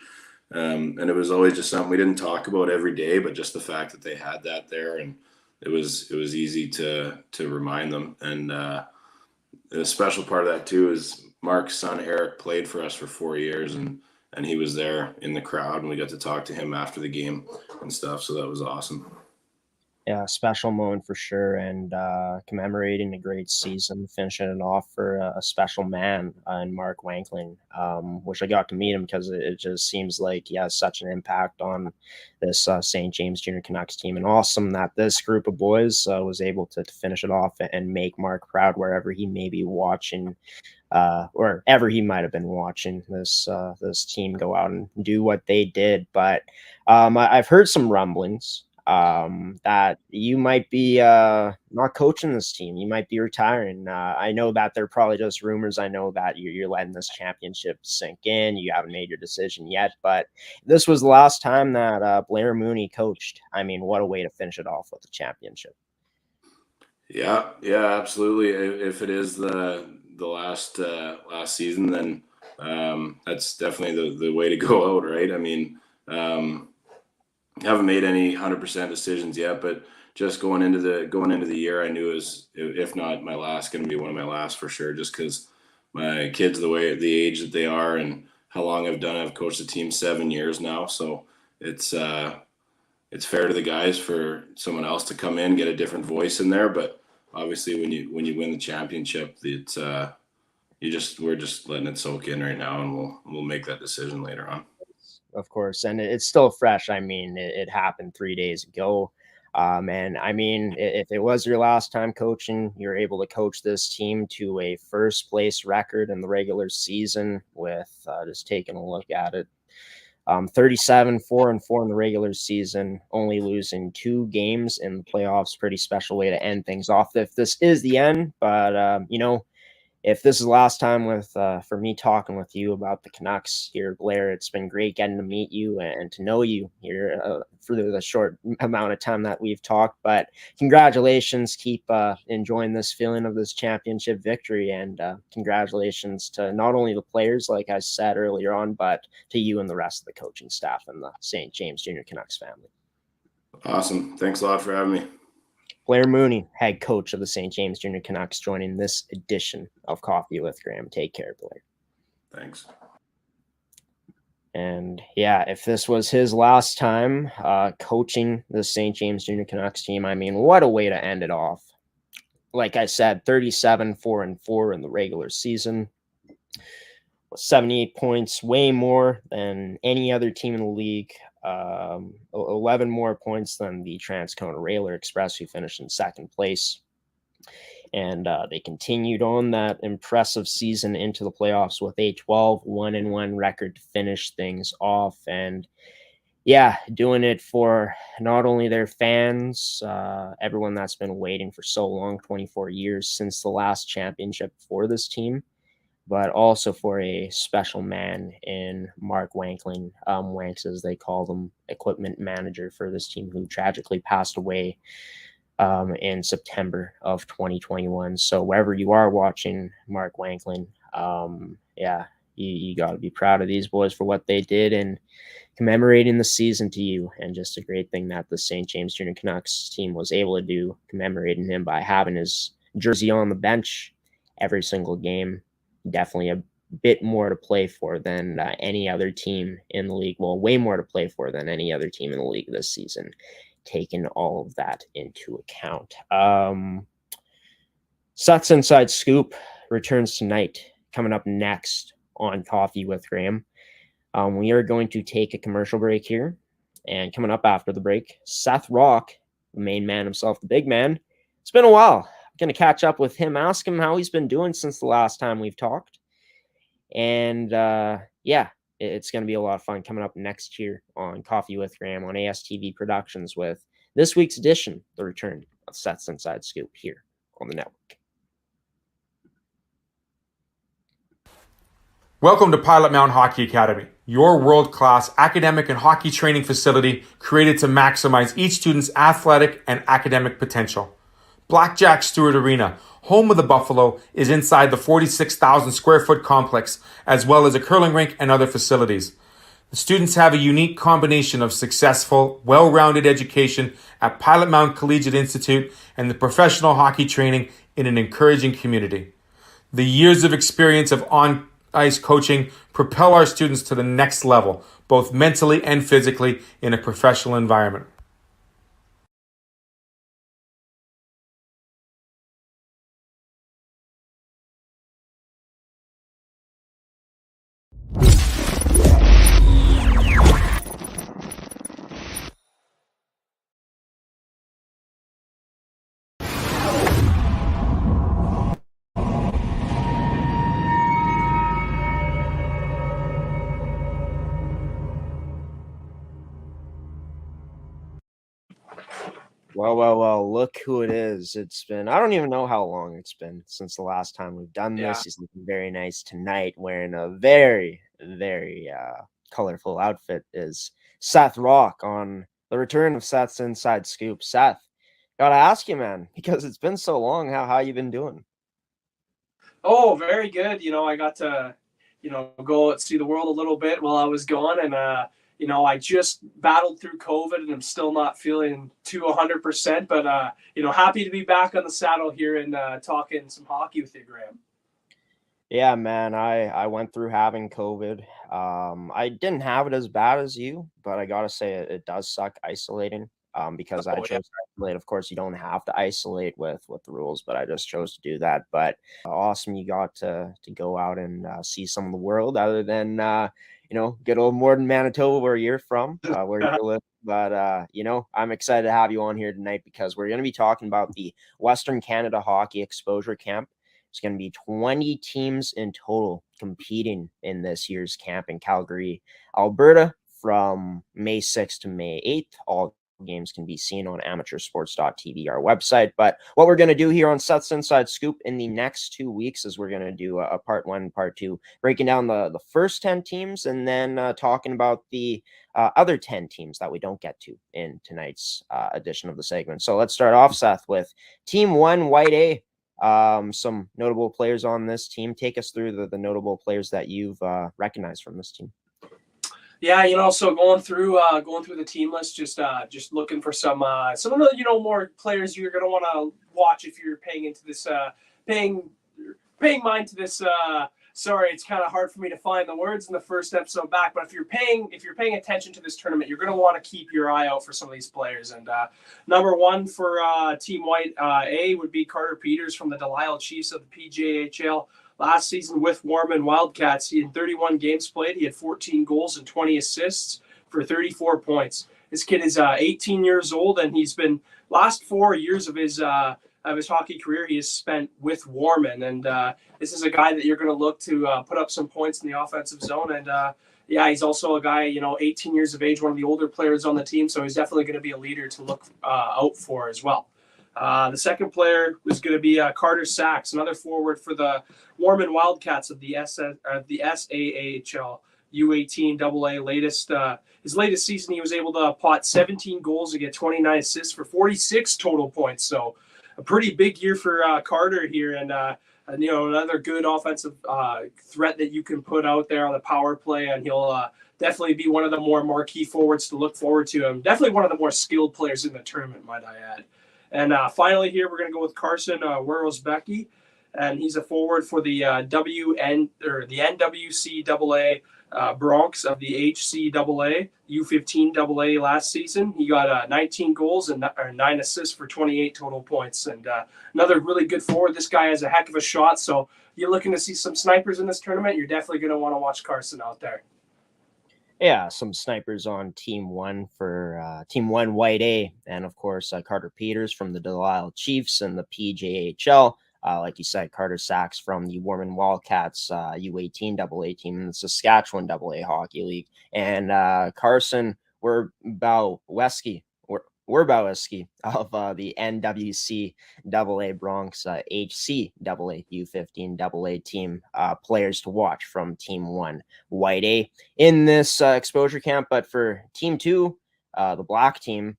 And it was always just something we didn't talk about every day, but just the fact that they had that there, and it was easy to remind them. And a special part of that too is Mark's son Eric played for us for 4 years, and he was there in the crowd, and we got to talk to him after the game and stuff. So that was awesome. Yeah, special moment for sure, and commemorating a great season, finishing it off for a special man in Mark Wankling, which I got to meet him because it just seems like he has such an impact on this St. James Junior Canucks team, and awesome that this group of boys was able to finish it off and make Mark proud wherever he may be watching, or ever he might have been watching this team go out and do what they did. But I've heard some rumblings that you might be not coaching this team. You might be retiring. I know that they're probably just rumors. I know that you're letting this championship sink in. You haven't made your decision yet, but this was the last time that Blair Mooney coached. I mean, what a way to finish it off with the championship. Yeah, absolutely. If it is the last season, then that's definitely the way to go out, right? I mean, haven't made any 100% decisions yet, but just going into the year, I knew it was, if not my last, going to be one of my last for sure, just because my kids, the age that they are and how long I've coached the team 7 years now. So it's fair to the guys for someone else to come in, get a different voice in there. But obviously when you win the championship, we're just letting it soak in right now, and we'll make that decision later on. Of course, and it's still fresh. I mean, it happened 3 days ago. And I mean, if it was your last time coaching, you're able to coach this team to a first place record in the regular season with just taking a look at it. 37-4-4 in the regular season, only losing 2 games in the playoffs. Pretty special way to end things off if this is the end. But, if this is the last time for me talking with you about the Canucks here, Blair, it's been great getting to meet you and to know you here for the short amount of time that we've talked. But congratulations. Keep enjoying this feeling of this championship victory. And congratulations to not only the players, like I said earlier on, but to you and the rest of the coaching staff and the St. James Junior Canucks family. Awesome. Thanks a lot for having me. Blair Mooney, head coach of the St. James Junior Canucks, joining this edition of Coffee with Graeme. Take care, Blair. Thanks. And yeah, if this was his last time coaching the St. James Junior Canucks team, I mean, what a way to end it off. Like I said, 37-4-4 in the regular season. 78 points, way more than any other team in the league. 11 more points than the Transcona Railer Express, who finished in second place. And they continued on that impressive season into the playoffs with a 12-1-1 record to finish things off. And yeah, doing it for not only their fans, everyone that's been waiting for so long, 24 years since the last championship for this team, but also for a special man in Mark Wankling, Wanks as they call them, equipment manager for this team, who tragically passed away in September of 2021. So wherever you are watching Mark Wankling, you got to be proud of these boys for what they did and commemorating the season to you. And just a great thing that the St. James Junior Canucks team was able to do, commemorating him by having his jersey on the bench every single game. Definitely a bit more to play for than any other team in the league. Well, way more to play for than any other team in the league this season, taking all of that into account. Seth's Inside Scoop returns tonight, coming up next on Coffee with Graeme. We are going to take a commercial break here, and coming up after the break, Seth Rach, the main man himself, the big man. It's been a while. Going to catch up with him, ask him how he's been doing since the last time we've talked. And it's going to be a lot of fun coming up next year on Coffee with Graeme on ASTV Productions with this week's edition, the return of Seth's Inside Scoop here on the network. Welcome to Pilot-Mound Hockey-Academy, your world-class academic and hockey training facility created to maximize each student's athletic and academic potential. Blackjack Stewart Arena, home of the Buffalo, is inside the 46,000 square foot complex, as well as a curling rink and other facilities. The students have a unique combination of successful, well-rounded education at Pilot-Mound Collegiate Institute and the professional hockey training in an encouraging community. The years of experience of on-ice coaching propel our students to the next level, both mentally and physically, in a professional environment. Well, look who it is. It's been, I don't even know how long it's been since the last time we've done this. He's looking very nice tonight, wearing a very, very colorful outfit, is Seth Rach on the return of Seth's Inside Scoop. Seth, gotta ask you, man, because it's been so long, how you been doing? Oh, very good. I got to, go see the world a little bit while I was gone. And, I just battled through COVID and I'm still not feeling 100%, but, happy to be back on the saddle here and talking some hockey with you, Graeme. Yeah, man, I went through having COVID. I didn't have it as bad as you, but I gotta say it does suck isolating. Because I chose to isolate. Of course, you don't have to isolate with the rules, but I just chose to do that. But awesome, you got to go out and see some of the world, other than good old Morden, Manitoba, where you're from, where you live. But I'm excited to have you on here tonight because we're going to be talking about the Western Canada Hockey Exposure Camp. It's going to be 20 teams in total competing in this year's camp in Calgary, Alberta, from May 6th to May 8th. All games can be seen on amateursports.tv, our website. But what we're going to do here on Seth's Inside Scoop in the next 2 weeks is we're going to do a part 1, part 2, breaking down the first 10 teams and then talking about the other 10 teams that we don't get to in tonight's edition of the segment. So let's start off, Seth, with Team 1, White A. Some notable players on this team. Take us through the notable players that you've recognized from this team. Yeah, so going through the team list, just looking for some of the more players you're gonna want to watch if you're paying into this paying mind to this. Sorry, it's kind of hard for me to find the words in the first episode back, but if you're paying attention to this tournament, you're gonna want to keep your eye out for some of these players. And number one for Team White A would be Carter Peters from the Delisle Chiefs of the PJHL. Last season with Warman Wildcats, he had 31 games played. He had 14 goals and 20 assists for 34 points. This kid is 18 years old, and he's been last 4 years of his hockey career he has spent with Warman. And this is a guy that you're going to look to put up some points in the offensive zone. And he's also a guy, 18 years of age, one of the older players on the team. So he's definitely going to be a leader to look out for as well. The second player was going to be Carter Sachs, another forward for the Warman Wildcats of the SAAHL U18 AA. His latest season, he was able to pot 17 goals and get 29 assists for 46 total points. So a pretty big year for Carter here, and another good offensive threat that you can put out there on the power play, and he'll definitely be one of the more marquee forwards to look forward to. And definitely one of the more skilled players in the tournament, might I add. And finally here, we're going to go with Carson Werosbecki, and he's a forward for the NWCAA Bronx of the HCAA U15 AA last season. He got 19 goals and 9 assists for 28 total points, and another really good forward. This guy has a heck of a shot, so you're looking to see some snipers in this tournament. You're definitely going to want to watch Carson out there. Yeah, some snipers on Team 1 for Team 1 White A, and of course Carter Peters from the Delisle Chiefs and the PJHL. Like you said, Carter Sachs from the Warman Wildcats U18 AA team in the Saskatchewan AA Hockey League, and Carson Werosbecki of the NWCAA Bronx HCAA U15 AA team, players to watch from Team 1 White A in this exposure camp. But for Team 2, the black team,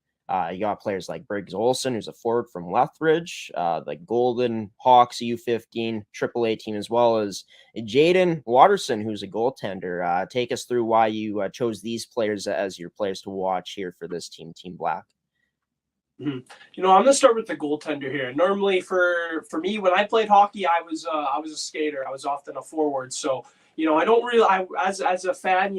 You got players like Briggs Olsen, who's a forward from Lethbridge, the Golden Hawks U15 AAA team, as well as Jaden Watterson, who's a goaltender. Take us through why you chose these players as your players to watch here for this team, Team Black. I'm going to start with the goaltender here. Normally, for me, when I played hockey, I was a skater. I was often a forward. So, I don't really. As a fan,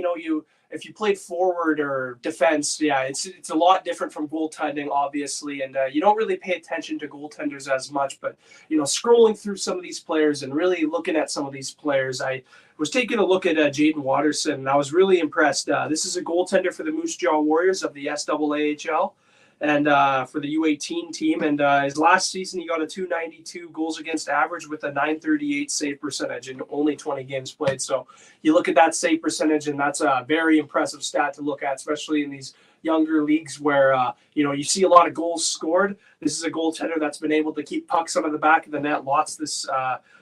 if you played forward or defense, it's a lot different from goaltending, obviously, and you don't really pay attention to goaltenders as much. But scrolling through some of these players and really looking at some of these players, I was taking a look at Jaden Watterson, and I was really impressed. This is a goaltender for the Moose Jaw Warriors of the SAAHL. And for the U18 team. And his last season, he got a .292 goals against average with a .938 save percentage in only 20 games played. So you look at that save percentage, and that's a very impressive stat to look at, especially in these younger leagues where, you see a lot of goals scored. This is a goaltender that's been able to keep pucks out of the back of the net lots this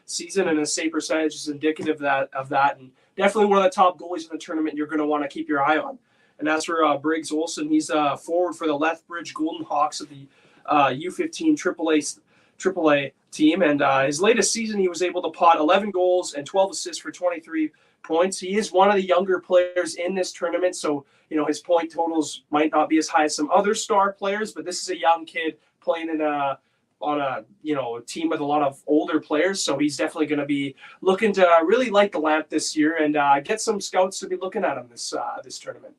season, and his save percentage is indicative of that. And definitely one of the top goalies in the tournament you're going to want to keep your eye on. And as for Briggs Olsen, he's forward for the Lethbridge Golden Hawks of the U15 AAA team. And his latest season, he was able to pot 11 goals and 12 assists for 23 points. He is one of the younger players in this tournament, so his point totals might not be as high as some other star players, but this is a young kid playing on a team with a lot of older players. So he's definitely going to be looking to really light the lamp this year and get some scouts to be looking at him this tournament.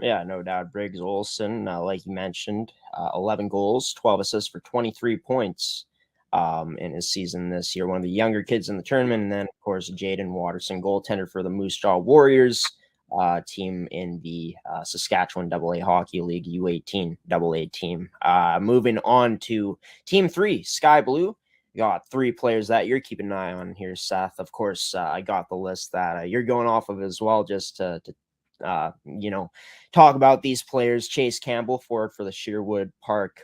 Yeah, no doubt. Briggs Olsen, like you mentioned, 11 goals, 12 assists for 23 points in his season this year. One of the younger kids in the tournament. And then, of course, Jaden Watterson, goaltender for the Moose Jaw Warriors team in the Saskatchewan AA Hockey League U18 AA team. Moving on to Team 3, Sky Blue. You got 3 players that you're keeping an eye on here, Seth. Of course, I got the list that you're going off of as well, just to talk about these players. Chase Campbell, forward for the Sherwood Park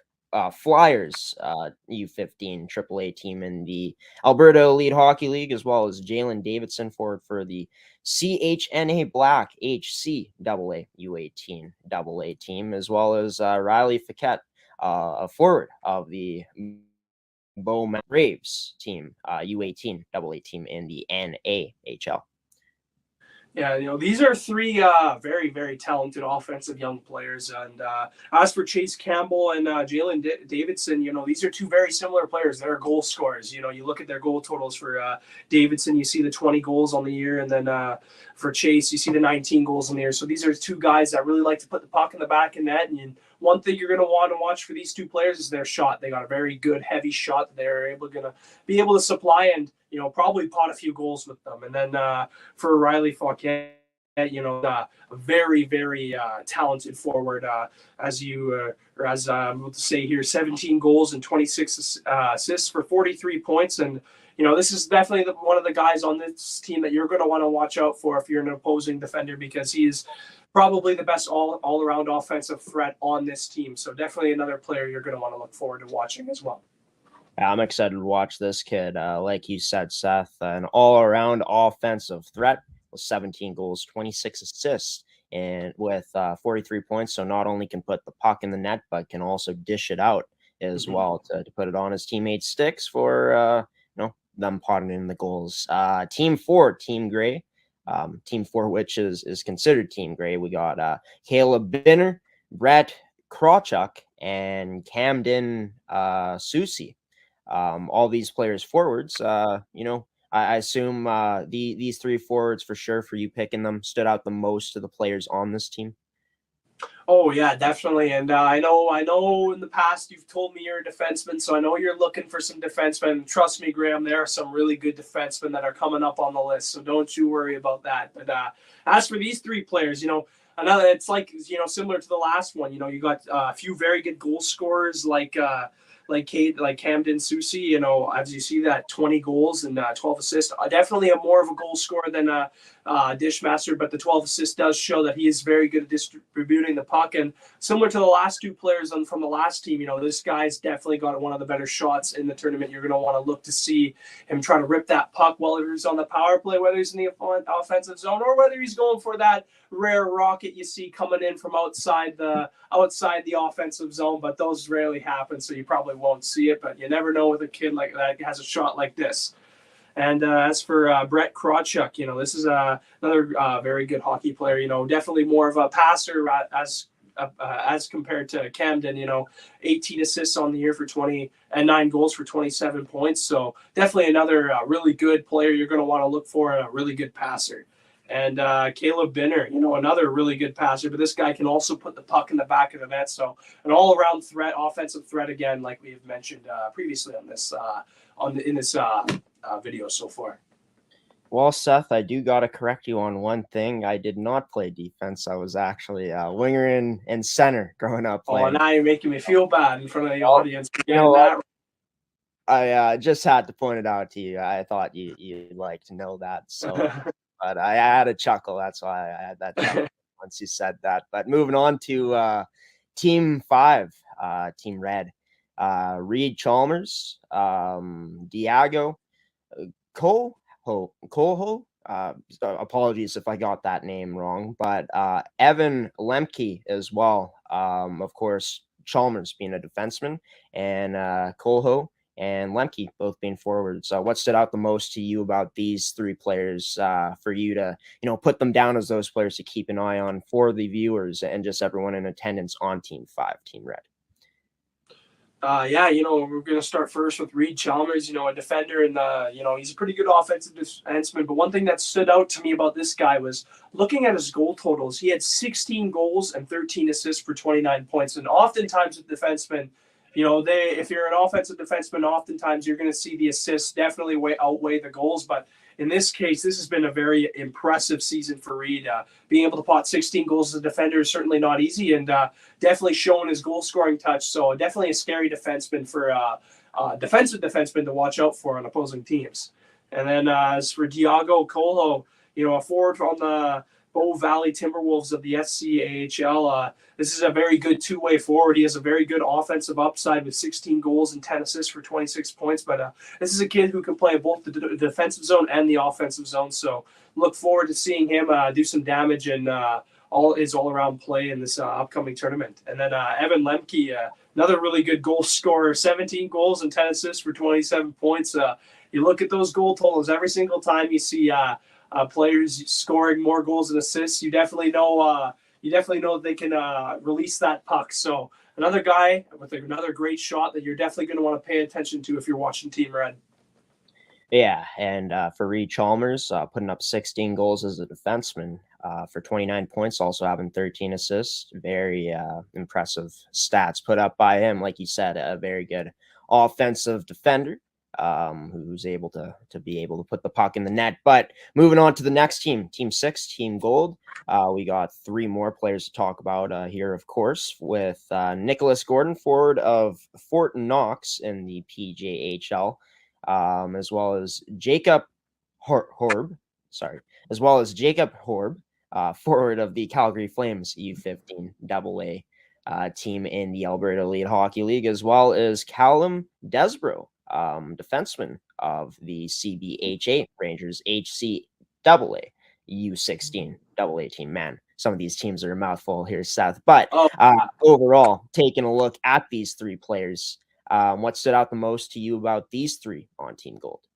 Flyers U15 AAA team in the Alberta Elite Hockey League, as well as Jalen Davidson, forward for the CHNA Black HCAA U18 AA team, as well as Riley Fiquette, a forward of the Bowman Braves team, U18 AA team in the NAHL. Yeah, these are 3 very, very talented offensive young players. And as for Chase Campbell and Jalen Davidson, these are 2 very similar players. They're goal scorers. You look at their goal totals for Davidson, you see the 20 goals on the year. And then for Chase, you see the 19 goals on the year. So these are 2 guys that really like to put the puck in the back of net. And one thing you're going to want to watch for these 2 players is their shot. They got a very good, heavy shot that they're going to be able to supply and, probably pot a few goals with them. And then for Riley Fiquette, a very, very talented forward, as I'm able to say here, 17 goals and 26 assists for 43 points. And, this is definitely one of the guys on this team that you're going to want to watch out for if you're an opposing defender, because he's probably the best all-around offensive threat on this team. So definitely another player you're going to want to look forward to watching as well. I'm excited to watch this kid. Like you said, Seth, an all-around offensive threat with 17 goals, 26 assists, and with 43 points. So not only can put the puck in the net, but can also dish it out as well to put it on his teammates' sticks for them potting in the goals. Team 4, Team Gray. Team 4, which is considered Team Gray. We got Caleb Binner, Brett Krawchuk, and Camden Susi. All these players forwards, I assume these 3 forwards for sure, for you picking them, stood out the most to the players on this team. Oh yeah, definitely. And I know in the past you've told me you're a defenseman, so I know you're looking for some defensemen. Trust me, Graeme, there are some really good defensemen that are coming up on the list, so don't you worry about that. But as for these 3 players, another, it's like, similar to the last one. You got a few very good goal scorers like Camden Susi, as you see that 20 goals and 12 assists, definitely more of a goal scorer than dishmaster, but the 12 assists does show that he is very good at distributing the puck. And similar to the last two players from the last team, this guy's definitely got one of the better shots in the tournament. You're going to want to look to see him try to rip that puck while he's on the power play, whether he's in the offensive zone or whether he's going for that rare rocket you see coming in from outside the offensive zone. But those rarely happen, so you probably won't see it. But you never know with a kid like that has a shot like this. And as for Brett Krawchuk, this is another very good hockey player. Definitely more of a passer as compared to Camden. 18 assists on the year for 20 and 9 goals for 27 points. So definitely another really good player you're going to want to look for, and a really good passer. And Caleb Binner, another really good passer, but this guy can also put the puck in the back of the net. So an all-around threat, offensive threat again, like we have mentioned previously on this in this video so far. Well, Seth, I do got to correct you on one thing. I did not play defense. I was actually winger and center growing up playing. Oh, now you're making me feel bad in front of the audience. I just had to point it out to you. I thought you'd like to know that. So, but I had a chuckle. That's why I had that chuckle once you said that. But moving on to Team 5, Team Red. Reed Chalmers, Diago Colho. Apologies if I got that name wrong, but Evan Lemke as well. Of course, Chalmers being a defenseman, and Colho and Lemke both being forwards. What stood out the most to you about these three players for you to put them down as those players to keep an eye on for the viewers and just everyone in attendance on Team 5, Team Red? We're going to start first with Reed Chalmers, a defender, and, he's a pretty good offensive defenseman. But one thing that stood out to me about this guy was looking at his goal totals. He had 16 goals and 13 assists for 29 points. And oftentimes with defensemen, if you're an offensive defenseman, oftentimes you're going to see the assists definitely outweigh the goals. But in this case, this has been a very impressive season for Reed. Being able to pot 16 goals as a defender is certainly not easy, and definitely showing his goal-scoring touch. So definitely a scary defenseman for defensive defenseman to watch out for on opposing teams. And then as for Diago Colho, a forward on the Bow Valley Timberwolves of the SCAHL. This is a very good two-way forward. He has a very good offensive upside with 16 goals and 10 assists for 26 points. But this is a kid who can play both the defensive zone and the offensive zone. So look forward to seeing him do some damage and all-around play in this upcoming tournament. And then Evan Lemke, another really good goal scorer, 17 goals and 10 assists for 27 points. You look at those goal totals every single time you see players scoring more goals and assists. You definitely know they can release that puck. So another guy with another great shot that you're definitely going to want to pay attention to if you're watching Team Red. Yeah, and for Reed Chalmers, putting up 16 goals as a defenseman for 29 points, also having 13 assists. Very impressive stats put up by him. Like you said, a very good offensive defender. Who's able to put the puck in the net. But moving on to the next team, Team 6, Team Gold. We got 3 more players to talk about here, of course, with Nicholas Gordon, forward of Fort Knox in the PJHL, as well as Jacob Horb, forward of the Calgary Flames U15 AA team in the Alberta Elite Hockey League, as well as Callum Desborough, defenseman of the CBHA Rangers HCAA U16 AA team. Man, some of these teams are a mouthful here, Seth. But overall, taking a look at these 3 players, what stood out the most to you about these 3 on Team Gold?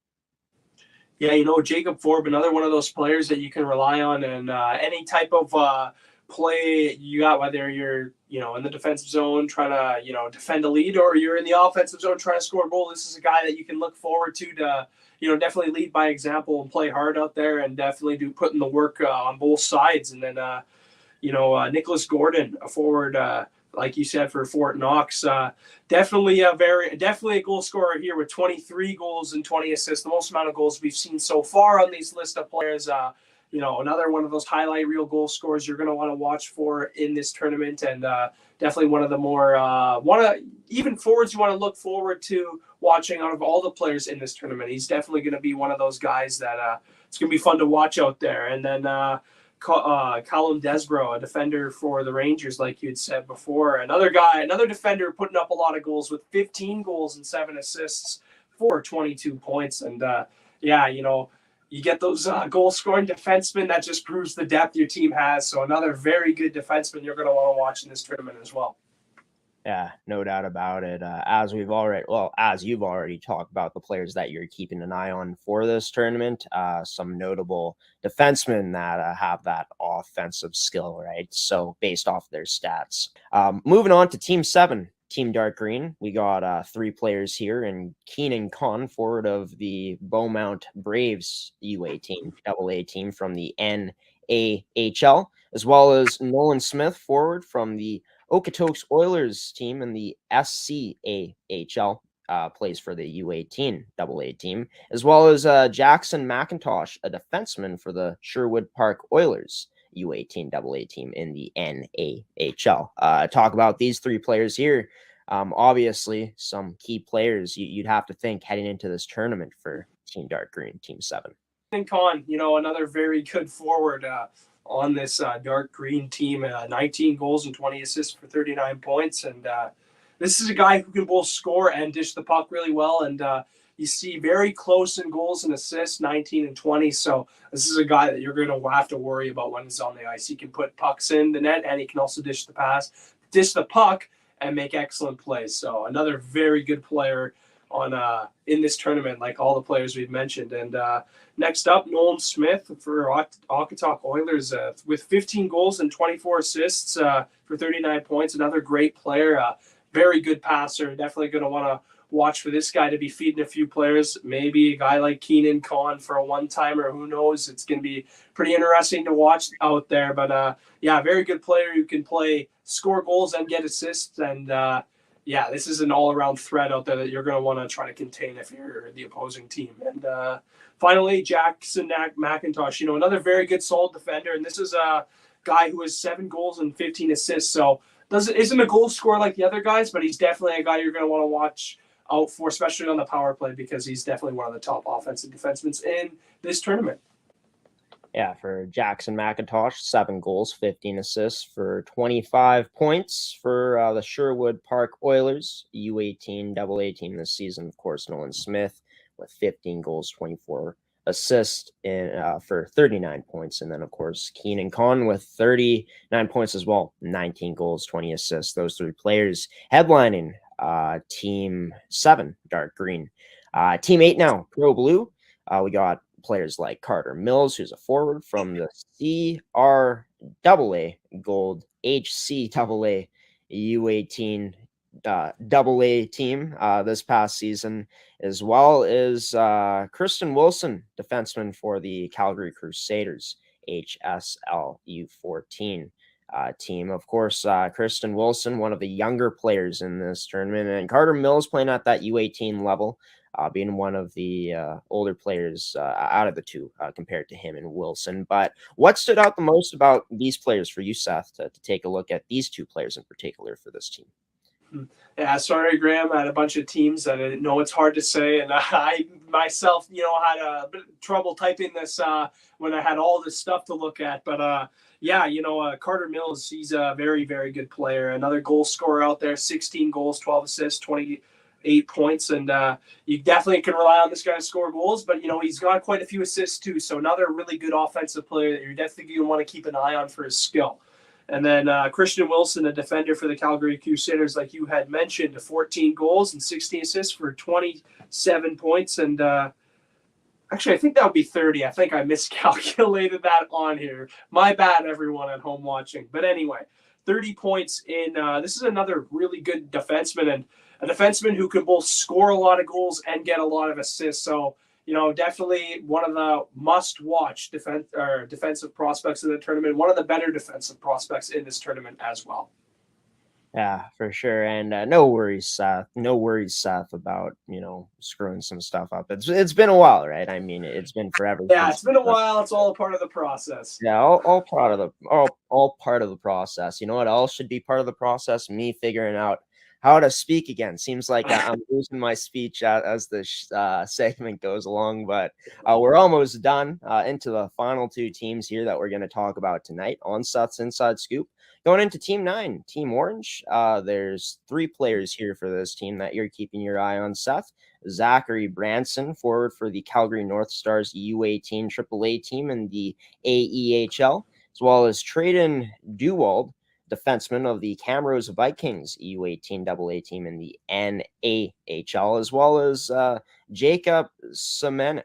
Yeah, Jacob Forb, another one of those players that you can rely on in any type of play you got, whether you're in the defensive zone trying to defend a lead, or you're in the offensive zone trying to score a goal. This is a guy that you can look forward to definitely lead by example and play hard out there, and definitely do put in the work on both sides. And then Nicholas Gordon, a forward, like you said, for Fort Knox, definitely a goal scorer here with 23 goals and 20 assists, the most amount of goals we've seen so far on these list of players. another one of those highlight reel goal scorers you're going to want to watch for in this tournament, and definitely one of the more even forwards you want to look forward to watching out of all the players in this tournament. He's definitely going to be one of those guys that it's going to be fun to watch out there. And then Callum Desborough, a defender for the Rangers, like you had said before, another defender putting up a lot of goals with 15 goals and 7 assists for 22 points. And you get those goal-scoring defensemen. That just proves the depth your team has. So another very good defenseman you're going to want to watch in this tournament as well. Yeah, no doubt about it. As you've already talked about the players that you're keeping an eye on for this tournament, some notable defensemen that have that offensive skill, right? So based off their stats. Moving on to Team 7. Team Dark Green, we got 3 players here, and Keenan Conn, forward of the Beaumont Braves U18 AA team from the NAHL, as well as Nolan Smith, forward from the Okotoks Oilers team in the SCAHL, plays for the U18 AA team, as well as Jackson McIntosh, a defenseman for the Sherwood Park Oilers U18 AA team in the NAHL. Talk about these 3 players here. Obviously, some key players you'd have to think heading into this tournament for Team Dark Green, Team 7. And Con, another very good forward on this Dark Green team. 19 goals and 20 assists for 39 points. And this is a guy who can both score and dish the puck really well. And you see very close in goals and assists, 19 and 20. So this is a guy that you're going to have to worry about when he's on the ice. He can put pucks in the net, and he can also dish the puck, and make excellent plays. So another very good player on in this tournament, like all the players we've mentioned. And next up, Nolan Smith for Okotoks Oilers with 15 goals and 24 assists for 39 points. Another great player, very good passer. Definitely going to want to watch for this guy to be feeding a few players. Maybe a guy like Keenan Conn for a one-timer. Who knows? It's going to be pretty interesting to watch out there. But very good player who can score goals and get assists. And this is an all-around threat out there that you're going to want to try to contain if you're the opposing team. And finally, Jackson McIntosh, another very good, solid defender. And this is a guy who has 7 goals and 15 assists. So isn't a goal scorer like the other guys, but he's definitely a guy you're going to want to watch out for, especially on the power play, because he's definitely one of the top offensive defensemen in this tournament. Yeah, for Jackson McIntosh, 7 goals, 15 assists for 25 points for the Sherwood Park Oilers U18 AA team this season. Of course, Nolan Smith with 15 goals, 24 assists for 39 points. And then, of course, Keenan Conn with 39 points as well, 19 goals, 20 assists. Those 3 players headlining Team 7, Dark Green. Team 8 now, Pro Blue. We got players like Carter Mills, who's a forward from the CRAA Gold HCAA U18 AA team this past season, as well as Kristen Wilson, defenseman for the Calgary Crusaders HSL U14 team. Of course, Kristen Wilson, one of the younger players in this tournament, and Carter Mills playing at that U18 level, being one of the older players out of the 2 compared to him and Wilson. But what stood out the most about these players for you, Seth, to take a look at these 2 players in particular for this team? Yeah, sorry, Graham. I had a bunch of teams that I didn't know. It's hard to say, and I myself, had a bit of trouble typing this when I had all this stuff to look at. But Carter Mills, he's a very, very good player. Another goal scorer out there, 16 goals, 12 assists, 28 points, and you definitely can rely on this guy to score goals. But he's got quite a few assists too. So another really good offensive player that you're definitely going to want to keep an eye on for his skill. And then Christian Wilson, a defender for the Calgary Crusaders, like you had mentioned, 14 goals and 16 assists for 27 points. And actually, I think that would be 30. I think I miscalculated that on here. My bad, everyone at home watching. But anyway, 30 points in. This is another really good defenseman, and a defenseman who can both score a lot of goals and get a lot of assists. So, definitely one of the must-watch defensive prospects in the tournament, one of the better defensive prospects in this tournament as well. Yeah, for sure. And no worries, Seth. No worries, Seth, about screwing some stuff up. It's been a while, right? I mean, it's been forever Yeah, since. it's been a while. It's all a part of the process. Yeah, all part of the all part of the process. You know what else should be part of the process? Me figuring out how to speak again. Seems like I'm losing my speech as the segment goes along, but we're almost done. Into the final two teams here that we're going to talk about tonight on Seth's Inside Scoop. Going into Team 9, Team Orange. There's 3 players here for this team that you're keeping your eye on, Seth. Zachary Branson, forward for the Calgary North Stars U18 AAA team in the AEHL, as well as Traden Duwald, defenseman of the Camrose Vikings U18 AA team in the NAHL, as well as Jacob Semenik,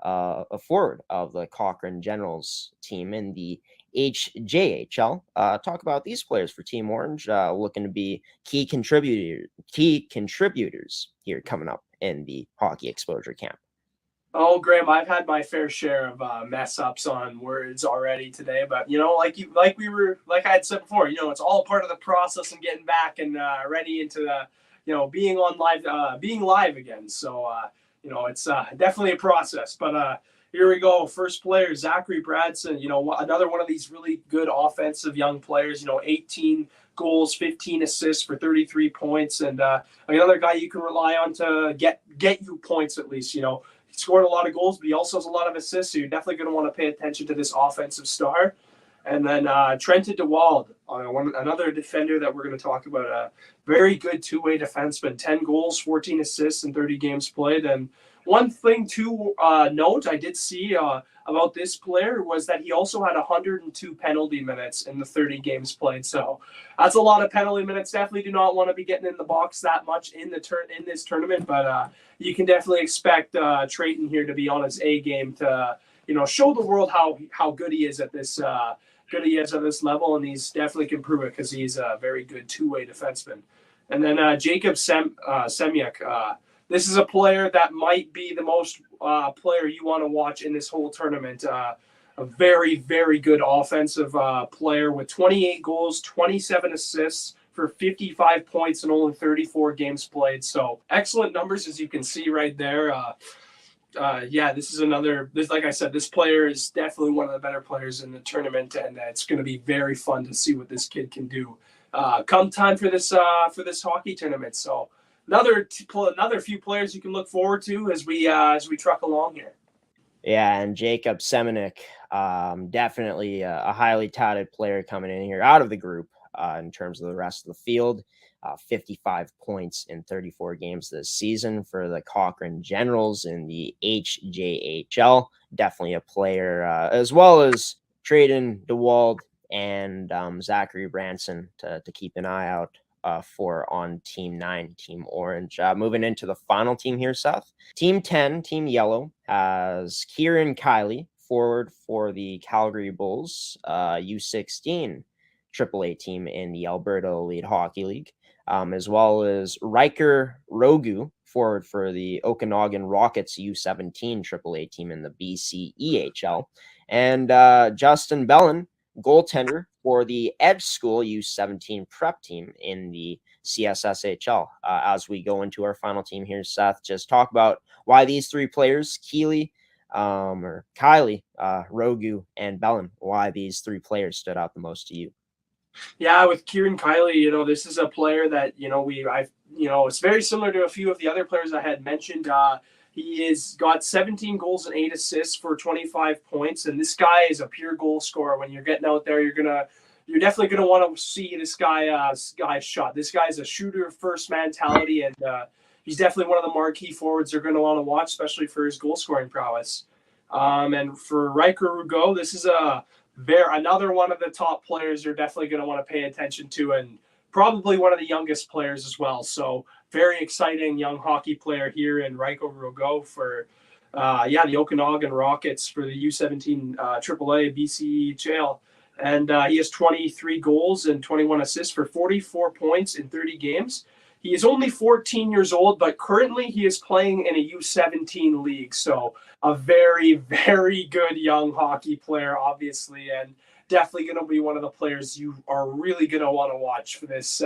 a forward of the Cochrane Generals team in the HJHL. Talk about these players for Team Orange, looking to be key contributors here coming up in the hockey exposure camp. Oh, Graeme, I've had my fair share of mess ups on words already today, but like I had said before, it's all part of the process and getting back and ready into the, being on live, being live again. So, it's definitely a process, but here we go. First player, Zachary Branson, another one of these really good offensive young players, 18 goals, 15 assists for 33 points. And another guy you can rely on to get you points at least, He scored a lot of goals, but he also has a lot of assists. So you're definitely going to want to pay attention to this offensive star. And then Trenton DeWald, another defender that we're going to talk about. A very good two-way defenseman, 10 goals, 14 assists in 30 games played. And one thing to note, I did see about this player was that he also had 102 penalty minutes in the 30 games played. So that's a lot of penalty minutes. Definitely do not want to be getting in the box that much in this tournament. But you can definitely expect Trayton here to be on his A game to show the world how good he is at this. Good he is at this level, and he's definitely can prove it because he's a very good two-way defenseman. And then Jacob Semyuk. This is a player that might be the most player you want to watch in this whole tournament. A very, very good offensive player with 28 goals, 27 assists for 55 points in only 34 games played. So excellent numbers, as you can see right there. Like I said, this player is definitely one of the better players in the tournament, and it's going to be very fun to see what this kid can do come time for this hockey tournament. So another few players you can look forward to as we truck along here. Yeah, and Jacob Semenik, definitely a highly touted player coming in here out of the group in terms of the rest of the field. 55 points in 34 games this season for the Cochrane Generals in the HJHL. Definitely a player, as well as Traden DeWald and Zachary Branson to keep an eye out for on Team 9, Team Orange. Moving into the final team here, Seth. Team 10, Team Yellow, has Kieran Kiley, forward for the Calgary Bulls, U16 AAA team in the Alberta Elite Hockey League, as well as Riker Rogu, forward for the Okanagan Rockets U17 AAA team in the BCEHL, and Justin Bellin, goaltender for the Edge School U17 prep team in the CSSHL. As we go into our final team here, Seth, just talk about why these 3 players, Kiley, Rogu, and Bellin, why these 3 players stood out the most to you. Yeah, with Kieran Kiley, this is a player that, it's very similar to a few of the other players I had mentioned. He has got 17 goals and 8 assists for 25 points. And this guy is a pure goal scorer. When you're getting out there, you're definitely going to want to see this guy's shot. This guy's a shooter first mentality. And he's definitely one of the marquee forwards they're going to want to watch, especially for his goal scoring prowess. And for Riker Rugo, this is another one of the top players you're definitely going to want to pay attention to, and probably one of the youngest players as well. So very exciting young hockey player here in Riker Rugo for the Okanagan Rockets for the U17 AAA BCEHL. And he has 23 goals and 21 assists for 44 points in 30 games. He is only 14 years old, but currently he is playing in a U17 league. So a very, very good young hockey player, obviously. And definitely going to be one of the players you are really going to want to watch for this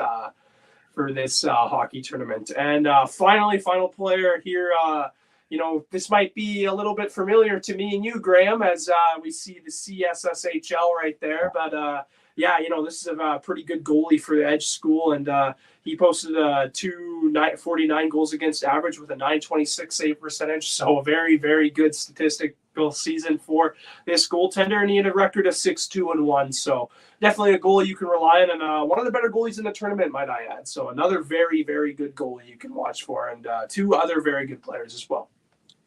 hockey tournament. And final player here. This might be a little bit familiar to me and you, Graeme, as we see the CSSHL right there. But this is a pretty good goalie for the Edge School, and he posted 249 goals against average with a .926 save percentage. So a very, very good statistical season for this goaltender, and he had a record of 6-2-1. So definitely a goalie you can rely on, and one of the better goalies in the tournament, might I add. So another very, very good goalie you can watch for, and two other very good players as well.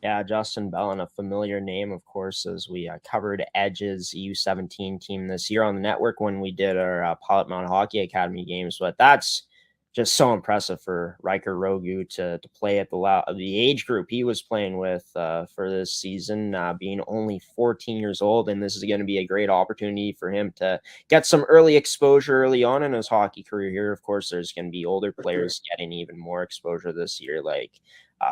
Yeah, Justin Bellin, a familiar name, of course, as we covered Edge's U17 team this year on the network when we did our Pilot-Mound Hockey-Academy games. But that's just so impressive for Riker Rogu to play at the age group he was playing with for this season, being only 14 years old. And this is going to be a great opportunity for him to get some early exposure early on in his hockey career here. Of course, there's going to be older players getting even more exposure this year, like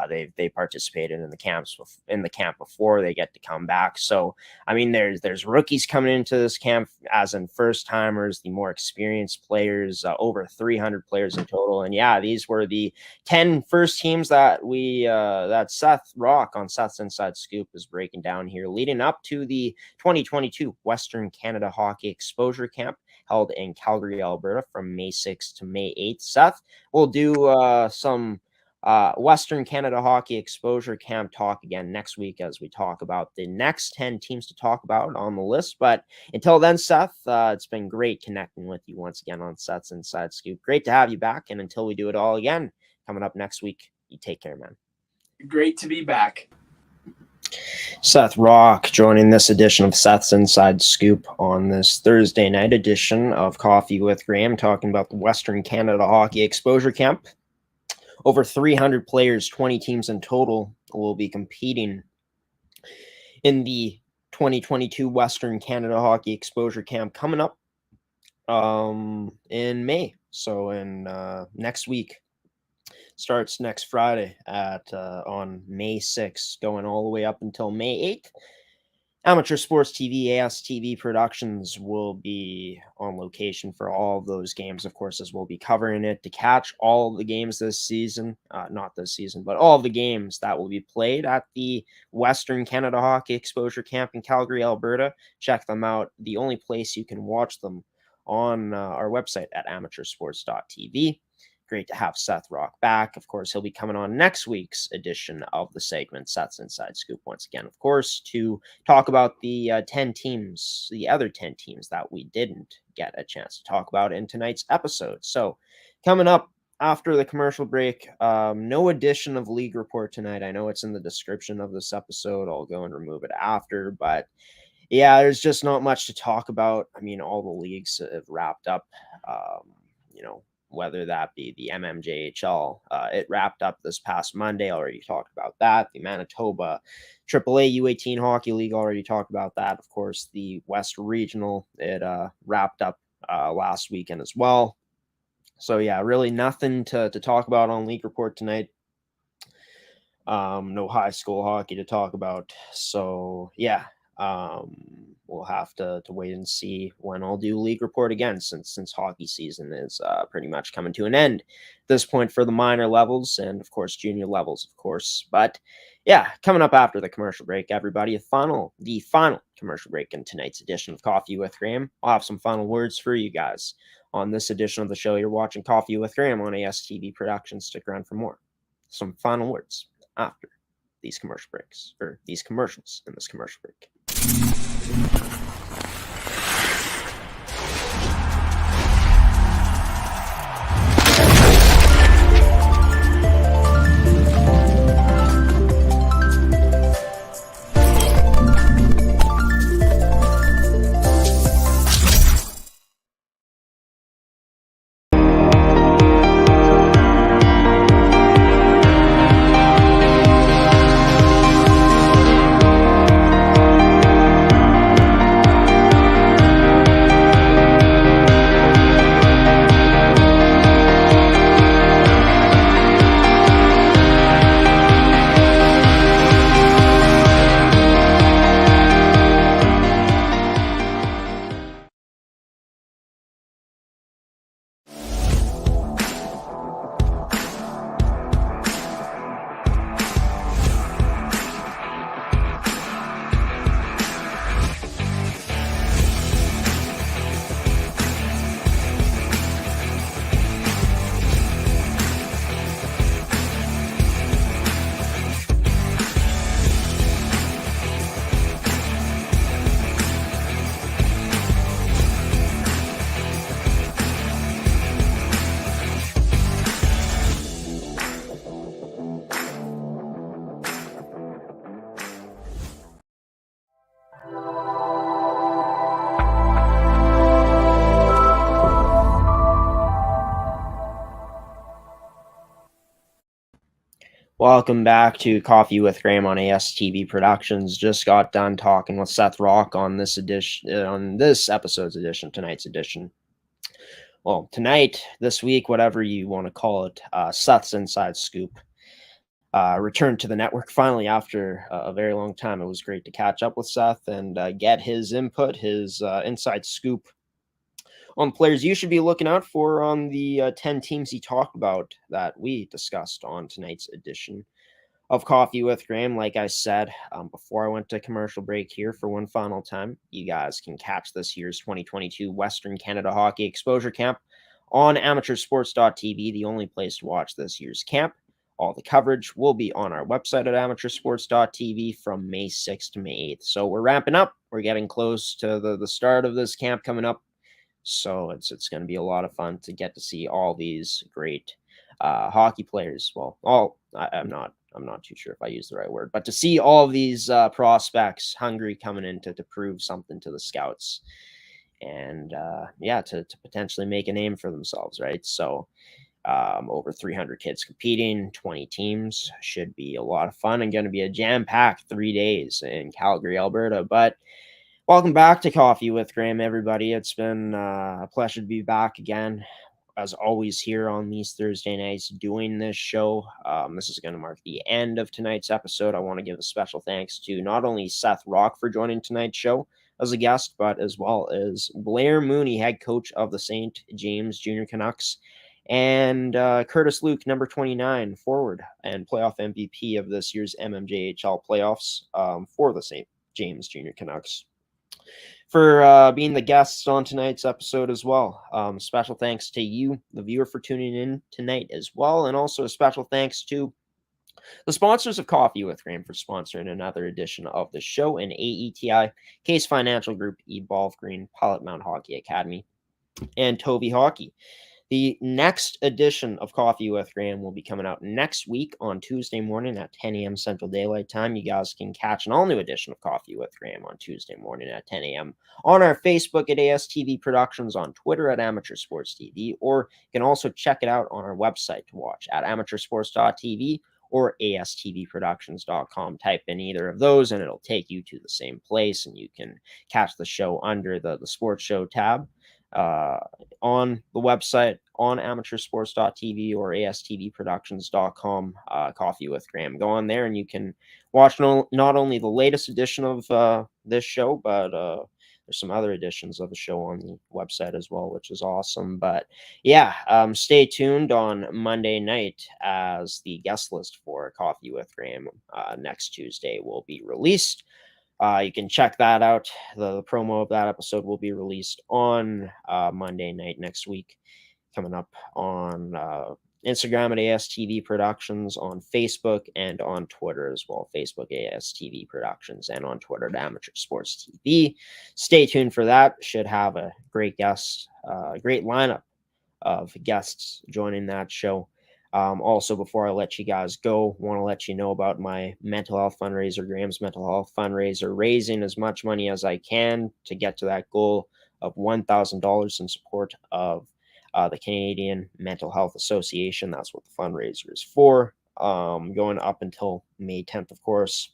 they participated in the camp before they get to come back. So, I mean, there's rookies coming into this camp as in first timers, the more experienced players, over 300 players in total. And yeah, these were the 10 first teams that that Seth Rach on Seth's Inside Scoop is breaking down here, leading up to the 2022 Western Canada Hockey Exposure Camp held in Calgary, Alberta from May 6th to May 8th. Seth will do some Western Canada Hockey Exposure Camp talk again next week as we talk about the next 10 teams to talk about on the list. But until then, Seth, it's been great connecting with you once again on Seth's Inside Scoop. Great to have you back. And until we do it all again, coming up next week, you take care, man. Great to be back. Seth Rach joining this edition of Seth's Inside Scoop on this Thursday night edition of Coffee with Graeme, talking about the Western Canada Hockey Exposure Camp. Over 300 players, 20 teams in total, will be competing in the 2022 Western Canada Hockey Exposure Camp coming up in May. So in next week, starts next Friday on May 6th, going all the way up until May 8th. Amateur Sports TV, ASTV Productions will be on location for all of those games, of course, as we'll be covering it to catch all of the games this season, not this season, but all of the games that will be played at the Western Canada Hockey Exposure Camp in Calgary, Alberta. Check them out. The only place you can watch them on our website at amateursports.tv. Great to have Seth Rach back. Of course, he'll be coming on next week's edition of the segment, Seth's Inside Scoop, once again, of course, to talk about the other 10 teams that we didn't get a chance to talk about in tonight's episode. So coming up after the commercial break, no edition of League Report tonight. I know it's in the description of this episode. I'll go and remove it after, but yeah, there's just not much to talk about. I mean, all the leagues have wrapped up, whether that be the MMJHL. It wrapped up this past Monday. Already talked about that. The Manitoba AAA U18 Hockey League, already talked about that. Of course, the West Regional, it wrapped up last weekend as well. So yeah, really nothing to talk about on League Report tonight. No high school hockey to talk about. So yeah, we'll have to wait and see when I'll do League Report again, since hockey season is pretty much coming to an end at this point for the minor levels and, of course, junior levels, of course. But yeah, coming up after the commercial break, everybody, the final commercial break in tonight's edition of Coffee with Graeme. I'll have some final words for you guys on this edition of the show. You're watching Coffee with Graeme on ASTV Productions. Stick around for more. Some final words after these commercial breaks, or these commercials in this commercial break. Welcome back to Coffee with Graeme on AETi Productions. Just got done talking with Seth Rach on this episode's edition, tonight's edition. Well, tonight, this week, whatever you want to call it, Seth's Inside Scoop returned to the network finally after a very long time. It was great to catch up with Seth and get his input, his inside scoop on players you should be looking out for on the 10 teams he talked about that we discussed on tonight's edition of Coffee with Graeme. Like I said, before I went to commercial break here for one final time, you guys can catch this year's 2022 Western Canada Hockey Exposure Camp on amateursports.tv, the only place to watch this year's camp. All the coverage will be on our website at amateursports.tv from May 6th to May 8th. So we're ramping up. We're getting close to the start of this camp coming up. So it's going to be a lot of fun to get to see all these great hockey players. Well, I'm not too sure if I use the right word, but to see all these prospects hungry coming in to prove something to the scouts and to potentially make a name for themselves, right? So over 300 kids competing, 20 teams, should be a lot of fun and going to be a jam-packed 3 days in Calgary, Alberta. But welcome back to Coffee with Graeme, everybody. It's been a pleasure to be back again, as always, here on these Thursday nights doing this show. This is going to mark the end of tonight's episode. I want to give a special thanks to not only Seth Rach for joining tonight's show as a guest, but as well as Blair Mooney, head coach of the St. James Junior Canucks, and Kurtis Luke, number 29, forward and playoff MVP of this year's MMJHL playoffs for the St. James Junior Canucks, for being the guests on tonight's episode as well. Special thanks to you, the viewer, for tuning in tonight as well. And also a special thanks to the sponsors of Coffee with Graeme for sponsoring another edition of the show, in AETi, Caisse Financial Group, Evolve Green, Pilot-Mound Hockey-Academy, and TOVI Hockey. The next edition of Coffee with Graeme will be coming out next week on Tuesday morning at 10 a.m. Central Daylight Time. You guys can catch an all-new edition of Coffee with Graeme on Tuesday morning at 10 a.m. on our Facebook at AETi Productions, on Twitter at Amateur Sports TV, or you can also check it out on our website to watch at amateursports.tv or ASTVproductions.com. Type in either of those and it'll take you to the same place, and you can catch the show under the sports show tab on the website on amateursports.tv or ASTVproductions.com. Coffee with Graeme. Go on there and you can watch not only the latest edition of this show, but there's some other editions of the show on the website as well, which is awesome. But stay tuned on Monday night as the guest list for Coffee with Graeme next Tuesday will be released. You can check that out. The promo of that episode will be released on Monday night next week, coming up on Instagram at ASTV Productions, on Facebook, and on Twitter as well. Facebook ASTV Productions, and on Twitter at Amateur Sports TV. Stay tuned for that. Should have a great guest, great lineup of guests joining that show. Also, before I let you guys go, want to let you know about my mental health fundraiser, Graeme's mental health fundraiser, raising as much money as I can to get to that goal of $1,000 in support of the Canadian Mental Health Association. That's what the fundraiser is for. Going up until May 10th, of course.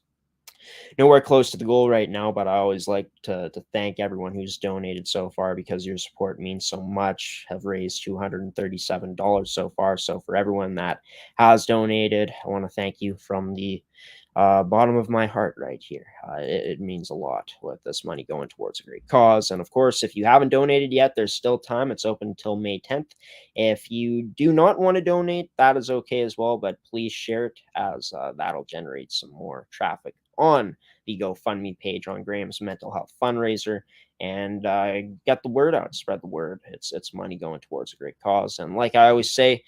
Nowhere close to the goal right now, but I always like to thank everyone who's donated so far, because your support means so much. Have raised $237 so far. So for everyone that has donated, I want to thank you from the bottom of my heart right here. It means a lot with this money going towards a great cause. And of course, if you haven't donated yet, there's still time. It's open until May 10th. If you do not want to donate, that is okay as well, but please share it, as that'll generate some more traffic on the GoFundMe page on Graeme's mental health fundraiser, and get the word out, spread the word. It's money going towards a great cause. And like I always say,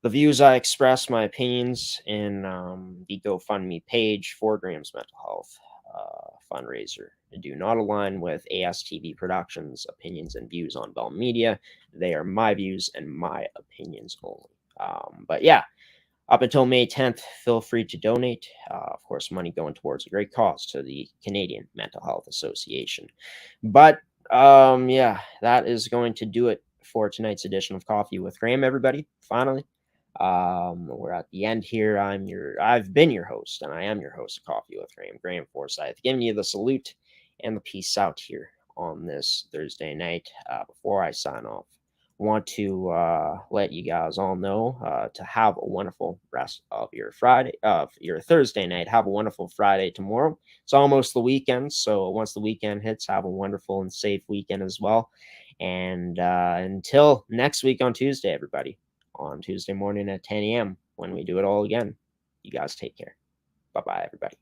the views I express, my opinions in the GoFundMe page for Graeme's mental health fundraiser do not align with ASTV Productions' opinions and views on Bell Media. They are my views and my opinions only. But up until May 10th, feel free to donate. Of course, money going towards a great cause to the Canadian Mental Health Association. But that is going to do it for tonight's edition of Coffee with Graeme, everybody. Finally, We're at the end here. I've been your host, and I am your host of Coffee with Graeme, Graeme Forsyth, giving you the salute and the peace out here on this Thursday night. Before I sign off, want to let you guys all know to have a wonderful rest of your Thursday night. Have a wonderful Friday tomorrow. It's almost the weekend, so once the weekend hits, have a wonderful and safe weekend as well. And until next week on Tuesday, everybody, on Tuesday morning at 10 a.m. when we do it all again, you guys take care. Bye-bye, everybody.